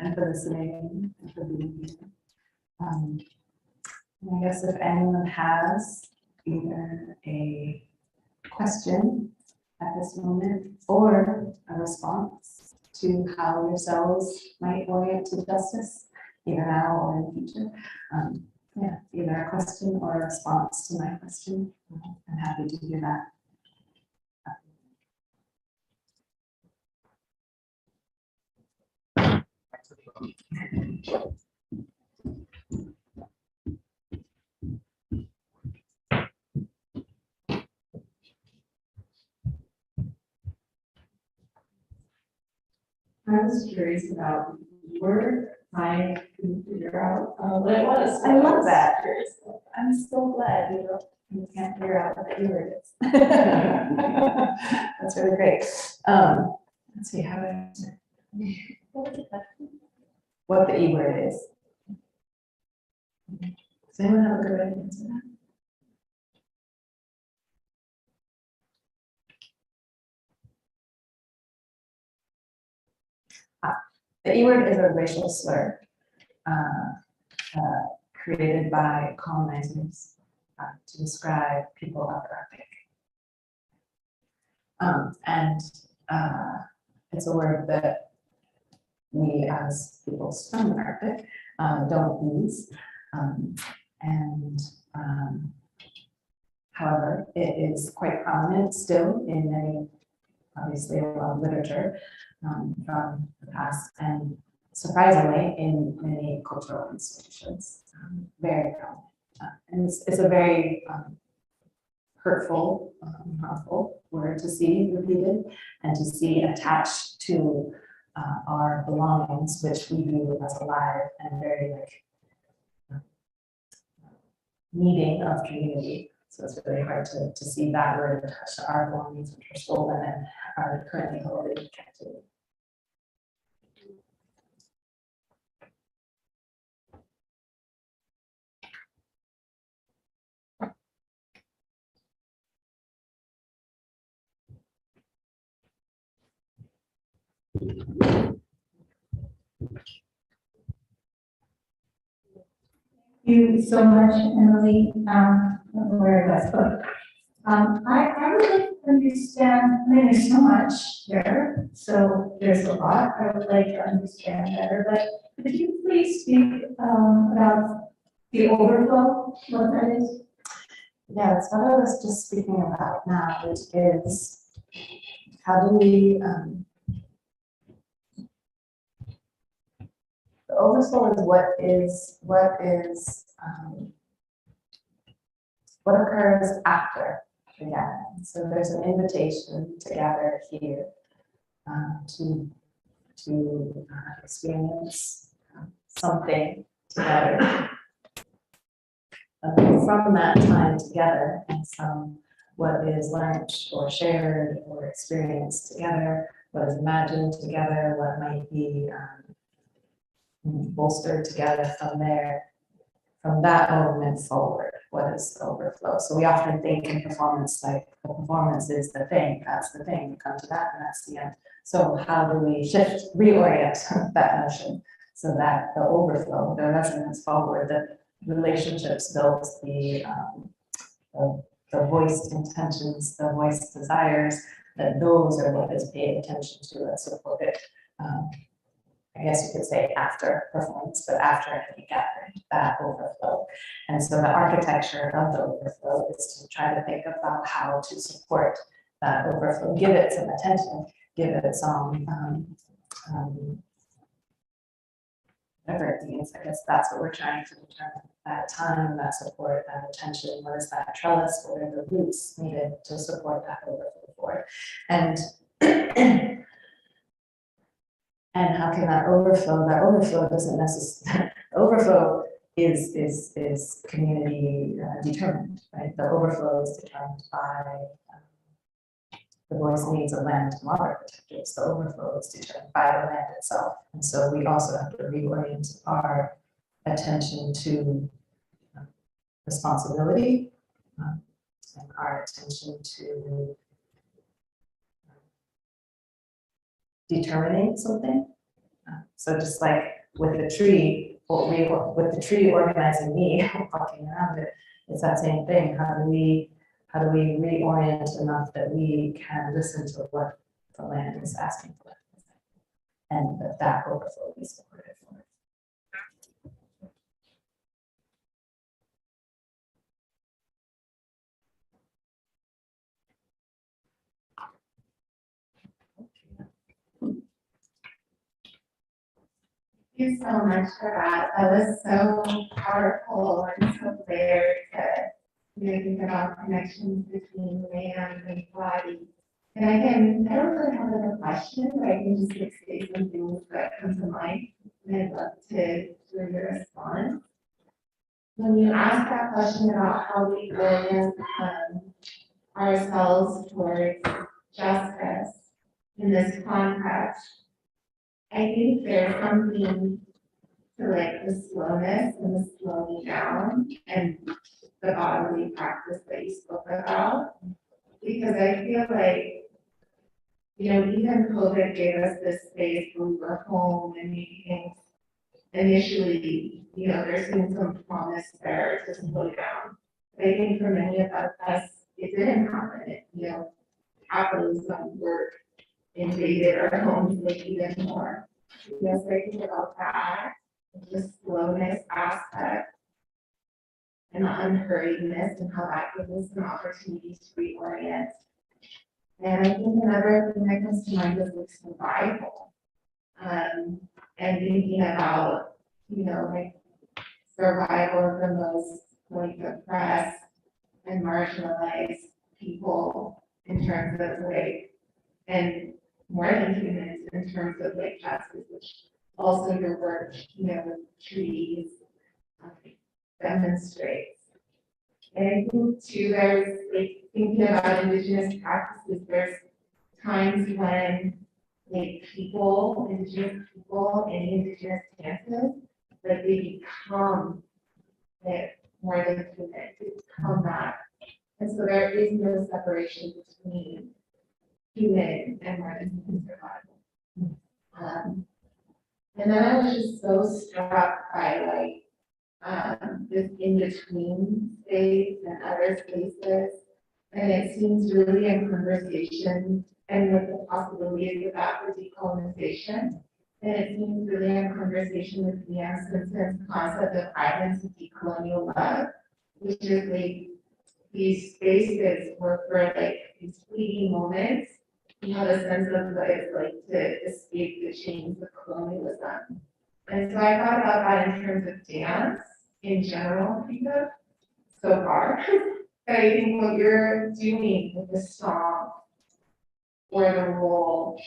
and for listening and for being here. And I guess if anyone has either a question at this moment or a response to how yourselves might orient to justice, either now or in the future, yeah, either a question or a response to my question, I'm happy to hear that. I was curious about where I couldn't figure out what it was. I love that. Curious. I'm so glad you can't figure out what the keyword is. That's really great. Let's see, how do I answer? What the E word is. Does anyone have a good way to answer that? The E word is a racial slur created by colonizers to describe people of the Arctic. It's a word that we as people from the Arctic don't use. However, it is quite prominent still in many, obviously, a lot of literature from the past, and surprisingly, in many cultural institutions, very prominent. And it's a very hurtful, harmful word to see repeated and to see attached to our belongings, which we view as alive and very needing of community. So it's really hard to see that word attached to our belongings, which are stolen and are currently held in captivity. Thank you so much, Emily, where I spoke. I would like to understand, I mean, there's so much there, so there's a lot I would like to understand better, but could you please speak about the overflow, what that is? Yeah, that's what I was just speaking about now, which is how do we, the overflow is what occurs after the gathering. So there's an invitation to gather here to experience something together. From that time together and from what is learned or shared or experienced together, what is imagined together, what might be bolstered together from there, from that moment forward, what is the overflow? So we often think in performance like the performance is the thing, that's the thing, you come to that and that's the end. So how do we shift, reorient that notion so that the overflow, the resonance forward, the relationships built, the voiced intentions, the voiced desires, that those are what is paid attention to and supported. I guess you could say after performance, but after the gathering, that overflow. And so the architecture of the overflow is to try to think about how to support that overflow, give it some attention, give it some whatever it means. I guess that's what we're trying to determine. That time, that support, that attention, what is that trellis, what are the roots needed to support that overflow forward. And how can that overflow doesn't necessarily, overflow is community determined, right? The overflow is determined by the voice needs of land and water protectors. The overflow is determined by the land itself. And so we also have to reorient our attention to responsibility and our attention to determining something. So just like with the tree, with the tree organizing me, walking around it, it's that same thing. How do we reorient enough that we can listen to what the land is asking for? And that overflow be supported for. Thank you so much for that. That was so powerful and so clear to think about connections between land and body. And I don't really have another question, but I can just say some things that come to mind. And I'd love to hear your response. When you ask that question about how we orient ourselves towards justice in this context, I think there's something to like the slowness and the slowing down and the bodily practice that you spoke about. Because I feel like, even COVID gave us this space where we were home and meeting initially, there's been some promise there to slow down. But I think for many of us, it didn't happen. Capitalism work invaded our homes like even more. So I think about that, the slowness aspect and the unhurriedness and how that gives us an opportunity to reorient. And I think another thing that comes to mind is like survival. And thinking about, like survival of the most like oppressed and marginalized people in terms of like, and more than humans in terms of like justice, which also your work, with trees demonstrates. And I think too, there's like thinking about indigenous practices, there's times when like indigenous people and indigenous dances, like they become like more than human, they become that. And so there is no separation between human and more than human survival. And then I was just so struck by like this in-between space and other spaces. And it seems really in conversation and with the possibilities of that for decolonization. And it seems really in conversation with Leanne Simpson's concept of islands of decolonial love, which is like these spaces where for like these fleeting moments, you have a sense of what it's like to escape the chains of colonialism. And so I thought about that in terms of dance in general, kind of, so far. But I think what you're doing with the song or the role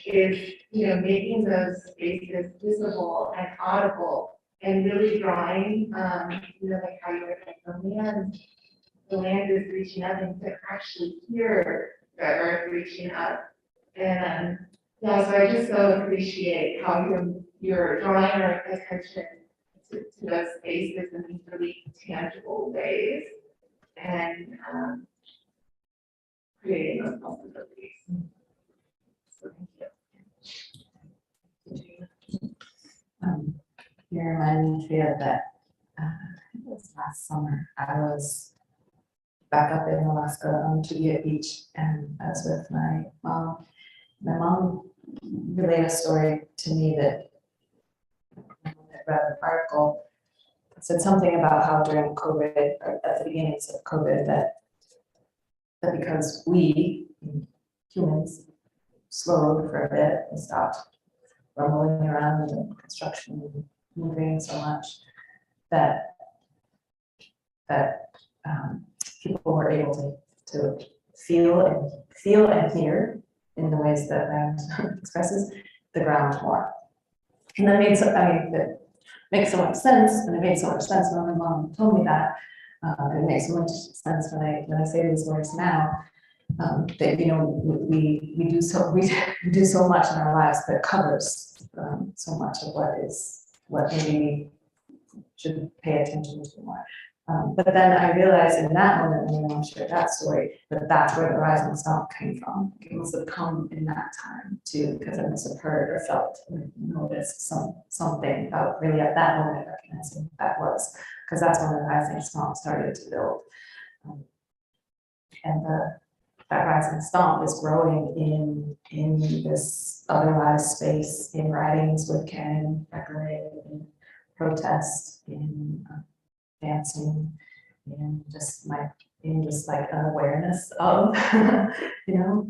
is, making those spaces visible and audible and really drawing, like how you're like the land is reaching up and to actually hear the earth reaching up. And so I just so appreciate how you're drawing our attention to those spaces in these really tangible ways and creating those possibilities. So thank you. You remind me, Tria, that I think it was last summer. I was back up in Alaska on Tudia Beach, and I was with my mom. My mom relayed a story to me that I read an article that said something about how during COVID, or at the beginnings of COVID, that because we humans slowed for a bit and stopped rumbling around and construction and moving so much, that people were able to feel and hear in the ways that land expresses the ground more. And that means, makes so much sense, and it made so much sense when my mom told me that. It makes so much sense when I say these words now, that, you know, we do so, we do so much in our lives that covers so much of what maybe we should pay attention to more. But then I realized in that moment, when my mom shared that story, that that's where the rising stomp came from. It must have come in that time too, because I must have heard or felt or noticed something about really at that moment recognizing what that was, because that's when the rising stomp started to build. And that rising stomp is growing in this otherwise space, in writings with Karen decorated, in protest, in dancing, in just like an awareness of you know,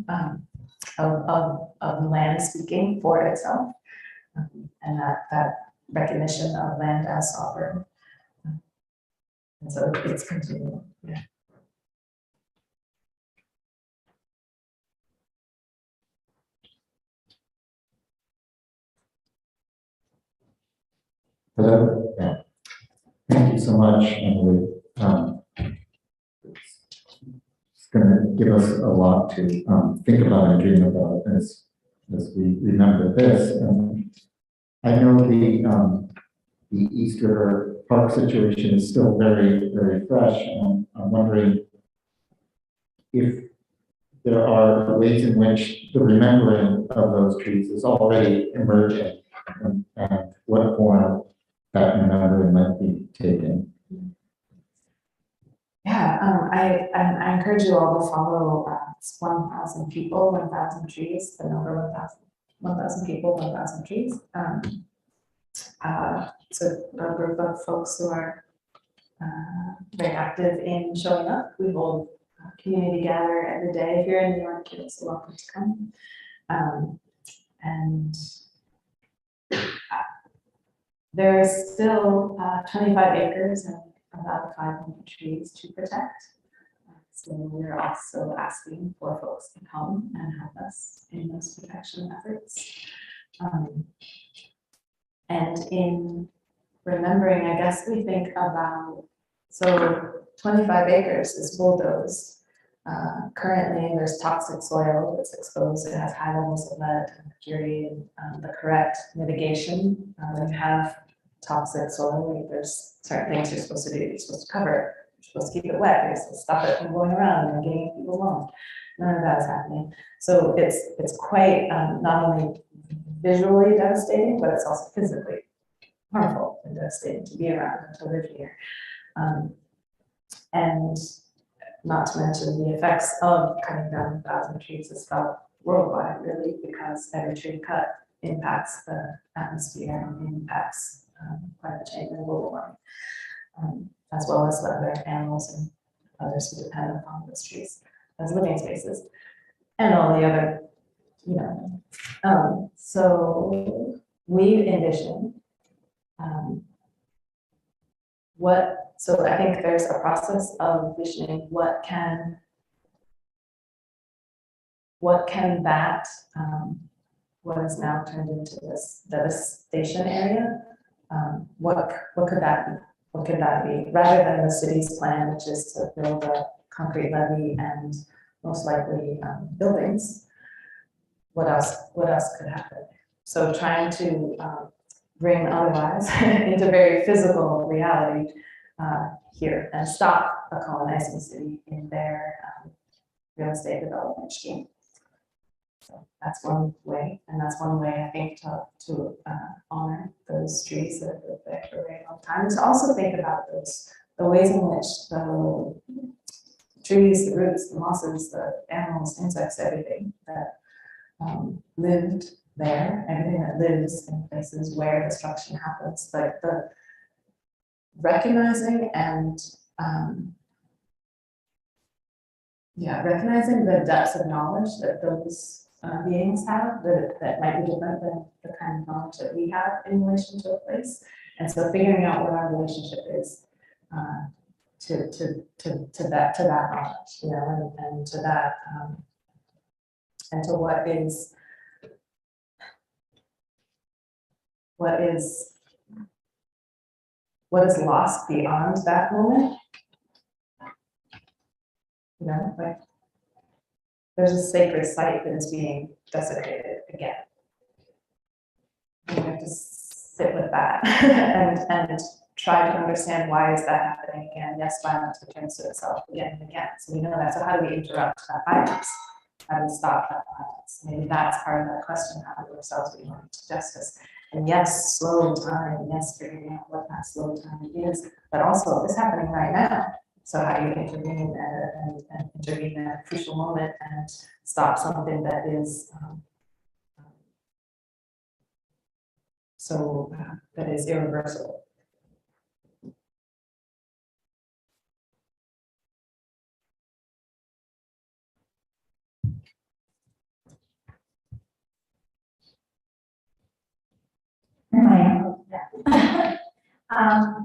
of land speaking for itself, and that recognition of land as sovereign. And so it's continuing. Yeah. Hello. Yeah. Thank you so much, Emily. It's going to give us a lot to think about and dream about as we remember this. And I know the East River Park situation is still very, very fresh, and I'm wondering if there are ways in which the remembering of those trees is already emerging, and what form that remembering might be taken. Yeah, I encourage you all to follow 1,000 people, 1,000 trees, the number 1,000 people, 1,000 trees. It's a group of folks who are very active in showing up. We hold community gather every day. If you're in New York, you're so welcome to come. And there's still 25 acres and about 500 trees to protect. So we're also asking for folks to come and help us in those protection efforts. And in remembering, I guess we think about, so 25 acres is bulldozed. Currently, there's toxic soil that's exposed. It has high levels of lead and mercury, and the correct mitigation when you have toxic soil, there's certain things you're supposed to do. You're supposed to cover it. You're supposed to keep it wet. You're supposed to stop it from going around and getting people alone. None of that is happening. So it's quite not only visually devastating, but it's also physically harmful and devastating to be around and to live here. And not to mention the effects of cutting down 1,000 trees is felt worldwide, really, because every tree cut impacts the atmosphere and impacts climate change and global warming, as well as the other animals and others who depend upon those trees as living spaces, and all the other, you know. So we envision so I think there's a process of visioning what can that, what is now turned into this devastation area, what could that be? What could that be? Rather than the city's plan, which is to build a concrete levee and most likely buildings, what else could happen? So trying to bring otherwise into very physical reality here and stop a colonizing city in their real estate development scheme. So that's one way, and that's one way I think to honor those trees that have lived there for a very long time. And to also think about the ways in which the trees, the roots, the mosses, the animals, insects, everything that lived there, everything that lives in places where destruction happens, like the recognizing and recognizing the depths of knowledge that those beings have that might be different than the kind of knowledge that we have in relation to a place. And so figuring out what our relationship is to that knowledge, you know, and to that and to what is what is lost beyond that moment? You know, like, there's a sacred site that is being desecrated again. And we have to sit with that and try to understand why is that happening again. Yes, violence returns to itself again and again. So we know that. So how do we interrupt that violence? How do we stop that violence? Maybe that's part of that question. How do ourselves belong to justice? And yes, slow time. Yes, figuring out what that slow time is. But also, it's happening right now. So how do you intervene and intervene at a crucial moment and stop something that is that is irreversible?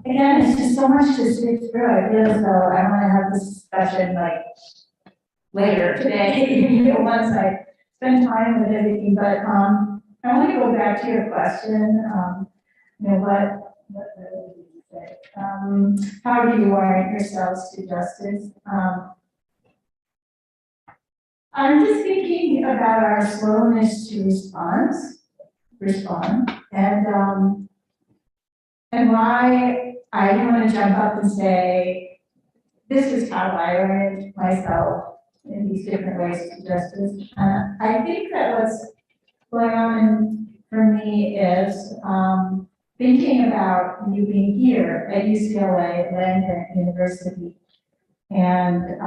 Again, it's just so much to sit through. I feel as though I want to have this discussion like later today, once I spend time with everything. But I want to go back to your question. What did you say? How do you orient yourselves to justice? I'm just thinking about our slowness to respond, and why I want to jump up and say, this is how I orient myself in these different ways to justice. I think that what's going on for me is thinking about you being here at UCLA Langdon University, and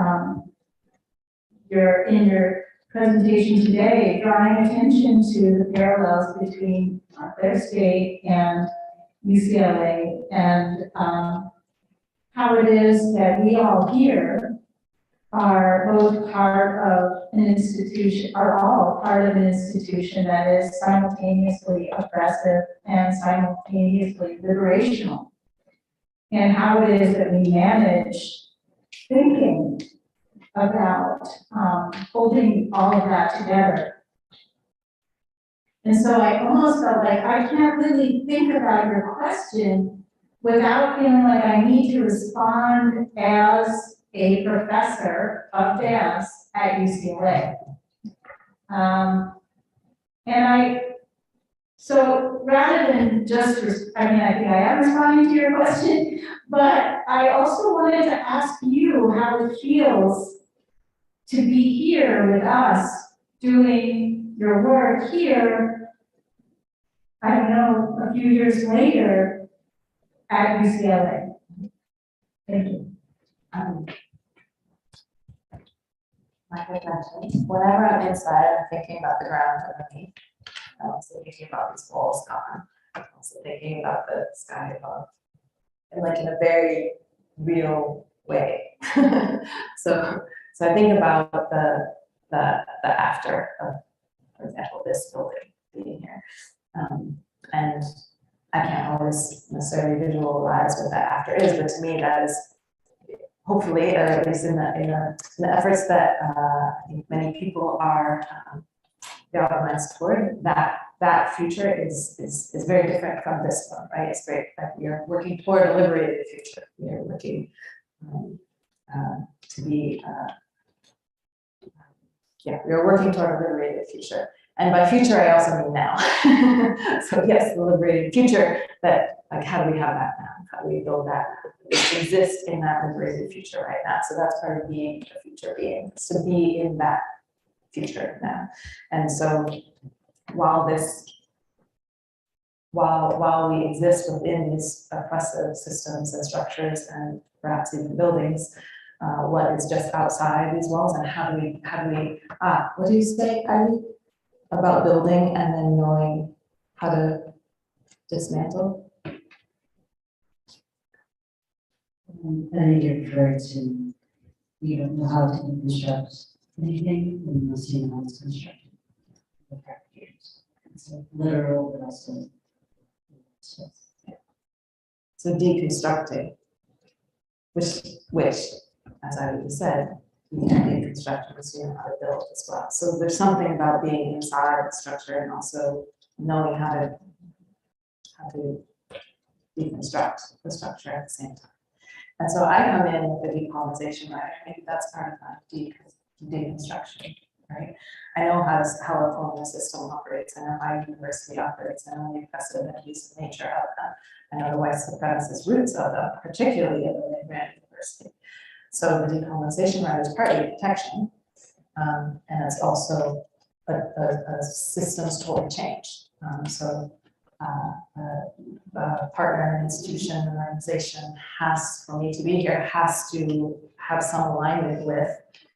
you're in your presentation today drawing attention to the parallels between their state and UCLA, and how it is that we all here are both part of an institution, are all part of an institution that is simultaneously oppressive and simultaneously liberational, and how it is that we manage thinking about holding all of that together. And so I almost felt like I can't really think about your question without feeling like I need to respond as a professor of dance at UCLA. So rather than just, I think I am responding to your question, but I also wanted to ask you how it feels to be here with us doing your work here, I don't know, a few years later at UCLA. Thank you. Like I mentioned, whenever I'm inside, I'm thinking about the ground underneath. I'm also thinking about these walls gone. I'm also thinking about the sky above, and like in a very real way. So I think about the after of, for example, this building being here, and I can't always necessarily visualize what that after is, but to me that is hopefully, or at least in the efforts that I think many people are galvanized toward, that future is very different from this one, right? It's very like we are working toward a liberated future. We are working to be we are working toward a liberated future. And by future, I also mean now. So yes, the liberated future, but like, how do we have that now? How do we build that, exist in that liberated future right now? So that's part of being a future being, is to be in that future now. And so while we exist within these oppressive systems and structures and perhaps even buildings, what is just outside these walls, and how do we what do you say, Ivy, about building and then knowing how to dismantle? I think you're referring to, you don't know how to deconstruct anything, and you must know how it's constructed. The practices. So literal, but also. So deconstructing, which, as I already said, we can deconstruct and see how to build as well. So there's something about being inside the structure and also knowing how to deconstruct the structure at the same time. And so I come in with the decolonization rider, maybe that's part of my deconstruction, right? I know how a colonial system operates, I know how university operates, I know the oppressive and abusive nature of them. I know the white supremacist roots of them, particularly in the Grand University. So the decolonization rider is partly protection, and it's also a systems total change. A partner, an institution, an organization for me to be here, has to have some alignment with,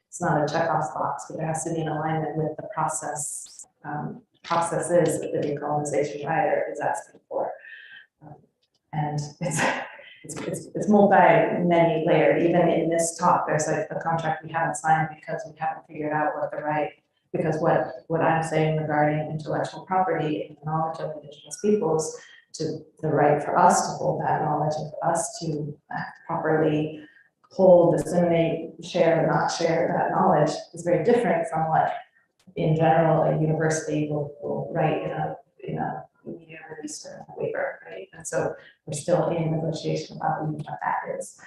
it's not a checkoff box, but there has to be an alignment with the processes that the decolonization rider is asking for. And it's multi-many layered. Even in this talk, there's like a contract we haven't signed because we haven't figured out what the right, because what I'm saying regarding intellectual property and knowledge of Indigenous peoples, to the right for us to hold that knowledge and for us to properly hold, disseminate, share, or not share that knowledge is very different from what in general a university will write in a media release or a waiver, right? And so we're still in negotiation about what that is.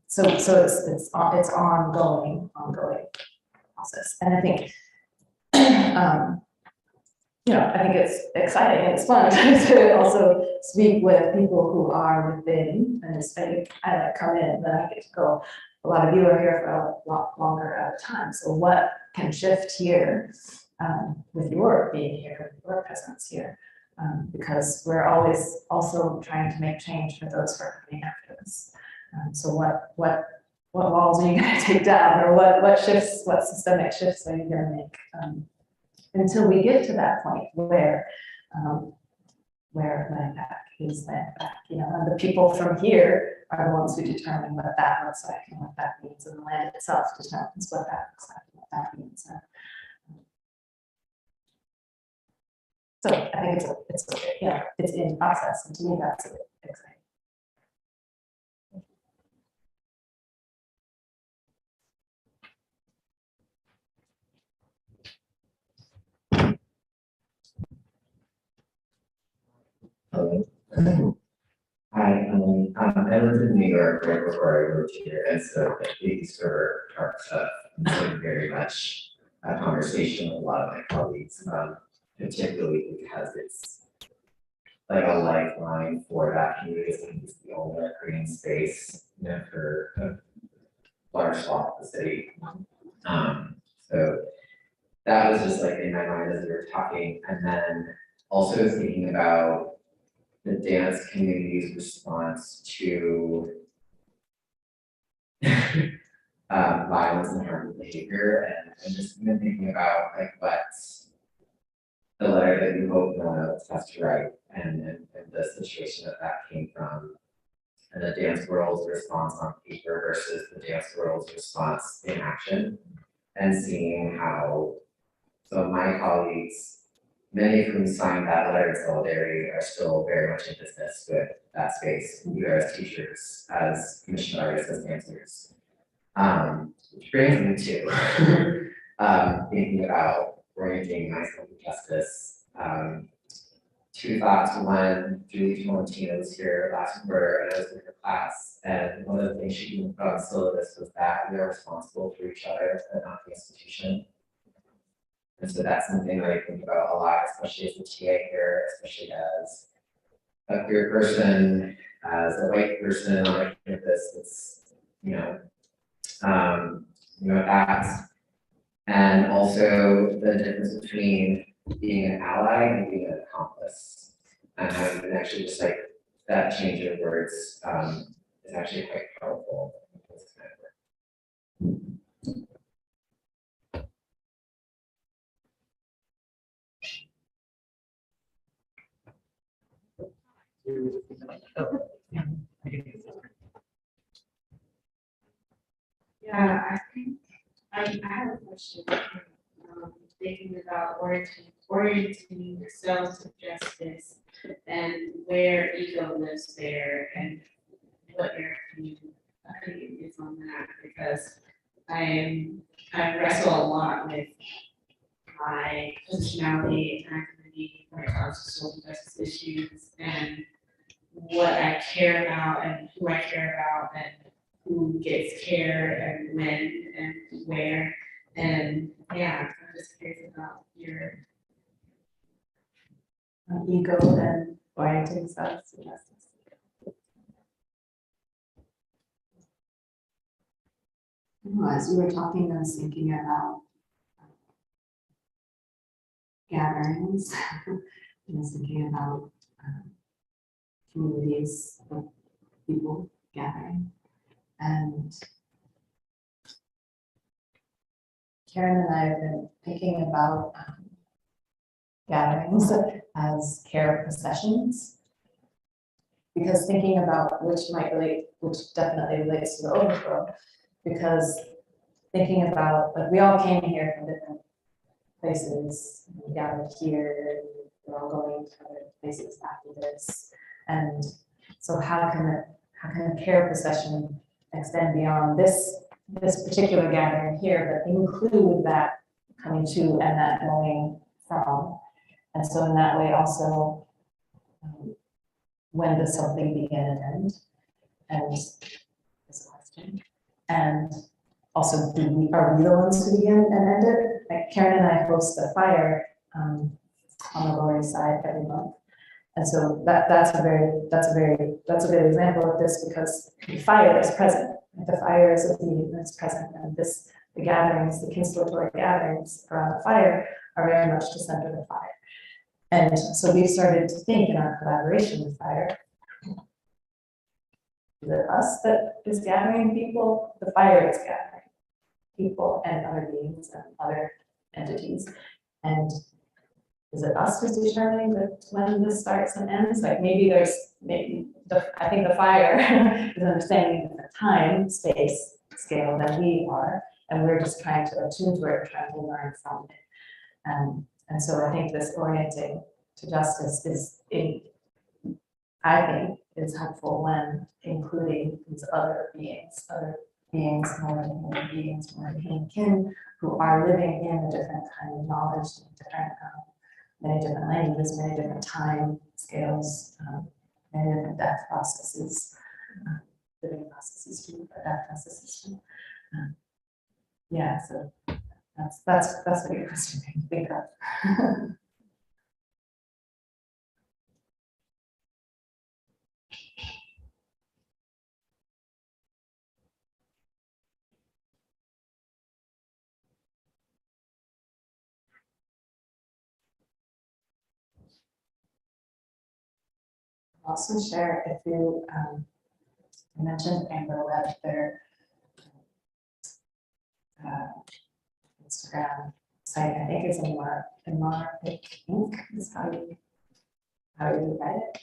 So it's ongoing process. And I think I think it's exciting and it's fun to also speak with people who are within, and it's like, I come in, then I get to go. A lot of you are here for a lot longer at a time. So what can shift here with your being here, with your presence here? Because we're always also trying to make change for those who are coming after us. So what walls are you going to take down, or what shifts, what systemic shifts are you going to make? Until we get to that point where land back is land back, and the people from here are the ones who determine what that looks like and what that means, and the land itself determines what that looks like and what that means. So I think it's in process, and to me that's exciting. Hi, I lived in New York right before I moved here, and so these were dark stuff. So very much a conversation with a lot of my colleagues, particularly because it's like a lifeline for that community. I think it's the only green space, for a large swath of the city. So that was just like in my mind as we were talking, and then also thinking about the dance community's response to violence and harmful behavior, and just even thinking about like what the letter that you hope no one else has to write, and the situation that came from, and the dance world's response on paper versus the dance world's response in action, and seeing how some of my colleagues, many of whom signed that letter in solidarity, are still very much in business with that space, either as teachers, as commissioned artists, as dancers. Which brings me to thinking about orienting myself with justice. Two thoughts. One, Julie Tolentino was here last quarter, and I was in her class, and one of the things she even put on syllabus was that we are responsible for each other, but not the institution. And so that's something that I think about a lot, especially as a TA here, especially as a queer person, as a white person on a campus. It's that, and also the difference between being an ally and being an accomplice, and how you can actually just like that change of words is actually quite powerful. Yeah, I think I have a question. Thinking about orienting yourselves to justice and where ego lives there, and what your opinion is on that, because I wrestle a lot with my positionality and activity when it comes to social justice issues, and what I care about and who I care about and who gets care and when and where. And yeah, I'm just curious about your. Ego and orienting selves to justice. As you were talking, I was thinking about gatherings. I was thinking about communities of people gathering. And Karen and I have been thinking about gatherings as care processions. Because thinking about which definitely relates to the overflow, because thinking about, like, we all came here from different places, we gathered here, we're all going to other places after this. And so how can a care procession extend beyond this particular gathering here, but include that coming to and that going from? And so in that way also, when does something begin and end? And is a question. And also, are we the ones who begin and end it? Like Karen and I host a fire on the Lower East Side every month. And so that's a good example of this, because the fire is present. The fire is a being that's present, and the gatherings, the constellatory gatherings around the fire are very much to center the fire. And so we've started to think in our collaboration with fire, is it us that is gathering people? The fire is gathering people and other beings and other entities. And is it us who's determining when this starts and ends? Like I think the fire is understanding the time, space, scale that we are, and we're just trying to attune to it, trying to learn from it. And so I think this orienting to justice I think is helpful when including these other beings more than human beings, more than human kin, who are living in a different kind of knowledge, many different languages, many different time scales, many different death processes, living processes too, but death processes too. Yeah, so that's a good question to think of. Also share, if you mentioned Amber Webb, their Instagram site, I think is Amaric Inc. is how you write it.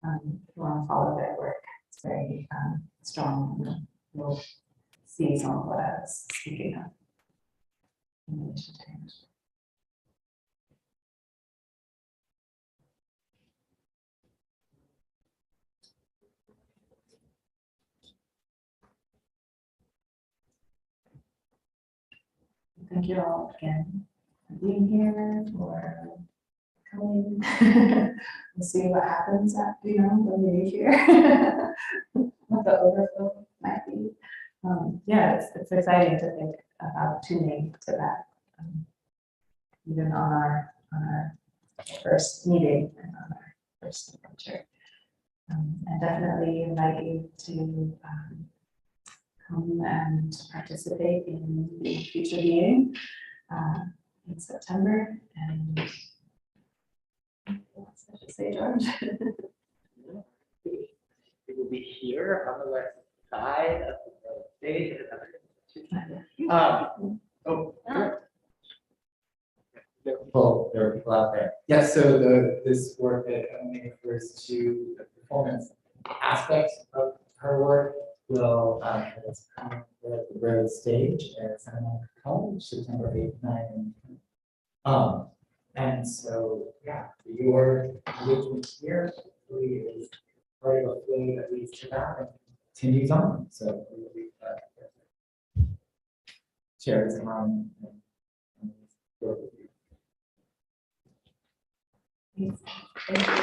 If you want to follow their work, it's very strong. You'll see some of what I was speaking of in relation to English. Thank you all again for being here, for coming. We'll see what happens after, when we leave here. What the overflow might be. Yeah, it's exciting to think about tuning to that. Even on our first meeting and on our first adventure. And definitely invite you to come and participate in the future meeting in September. And what else I should say, George? We will be here on the west side of the stage. There are people out there. Yes, so this work that Emily refers to, the performance aspect of her work, will it's coming to the road stage at Santa Monica College, September 8th, 9th, and 10th. And so, yeah, your engagement here really is part of a flow that leads to that and continues on. So we will be share this time and work with you. Thank you.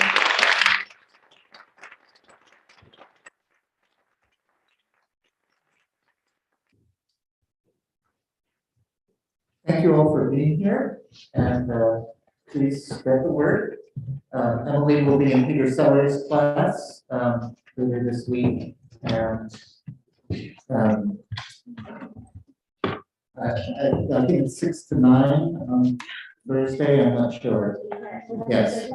here, and please spread the word. Emily will be in Peter Sellers' class later this week, and I think it's 6 to 9 on Thursday, I'm not sure. Yes,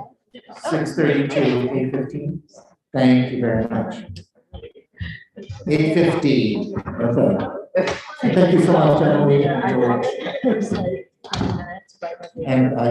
6:30 to 8:15. Thank you very much. 8:15, okay. Thank you so much, Emily and George. And I.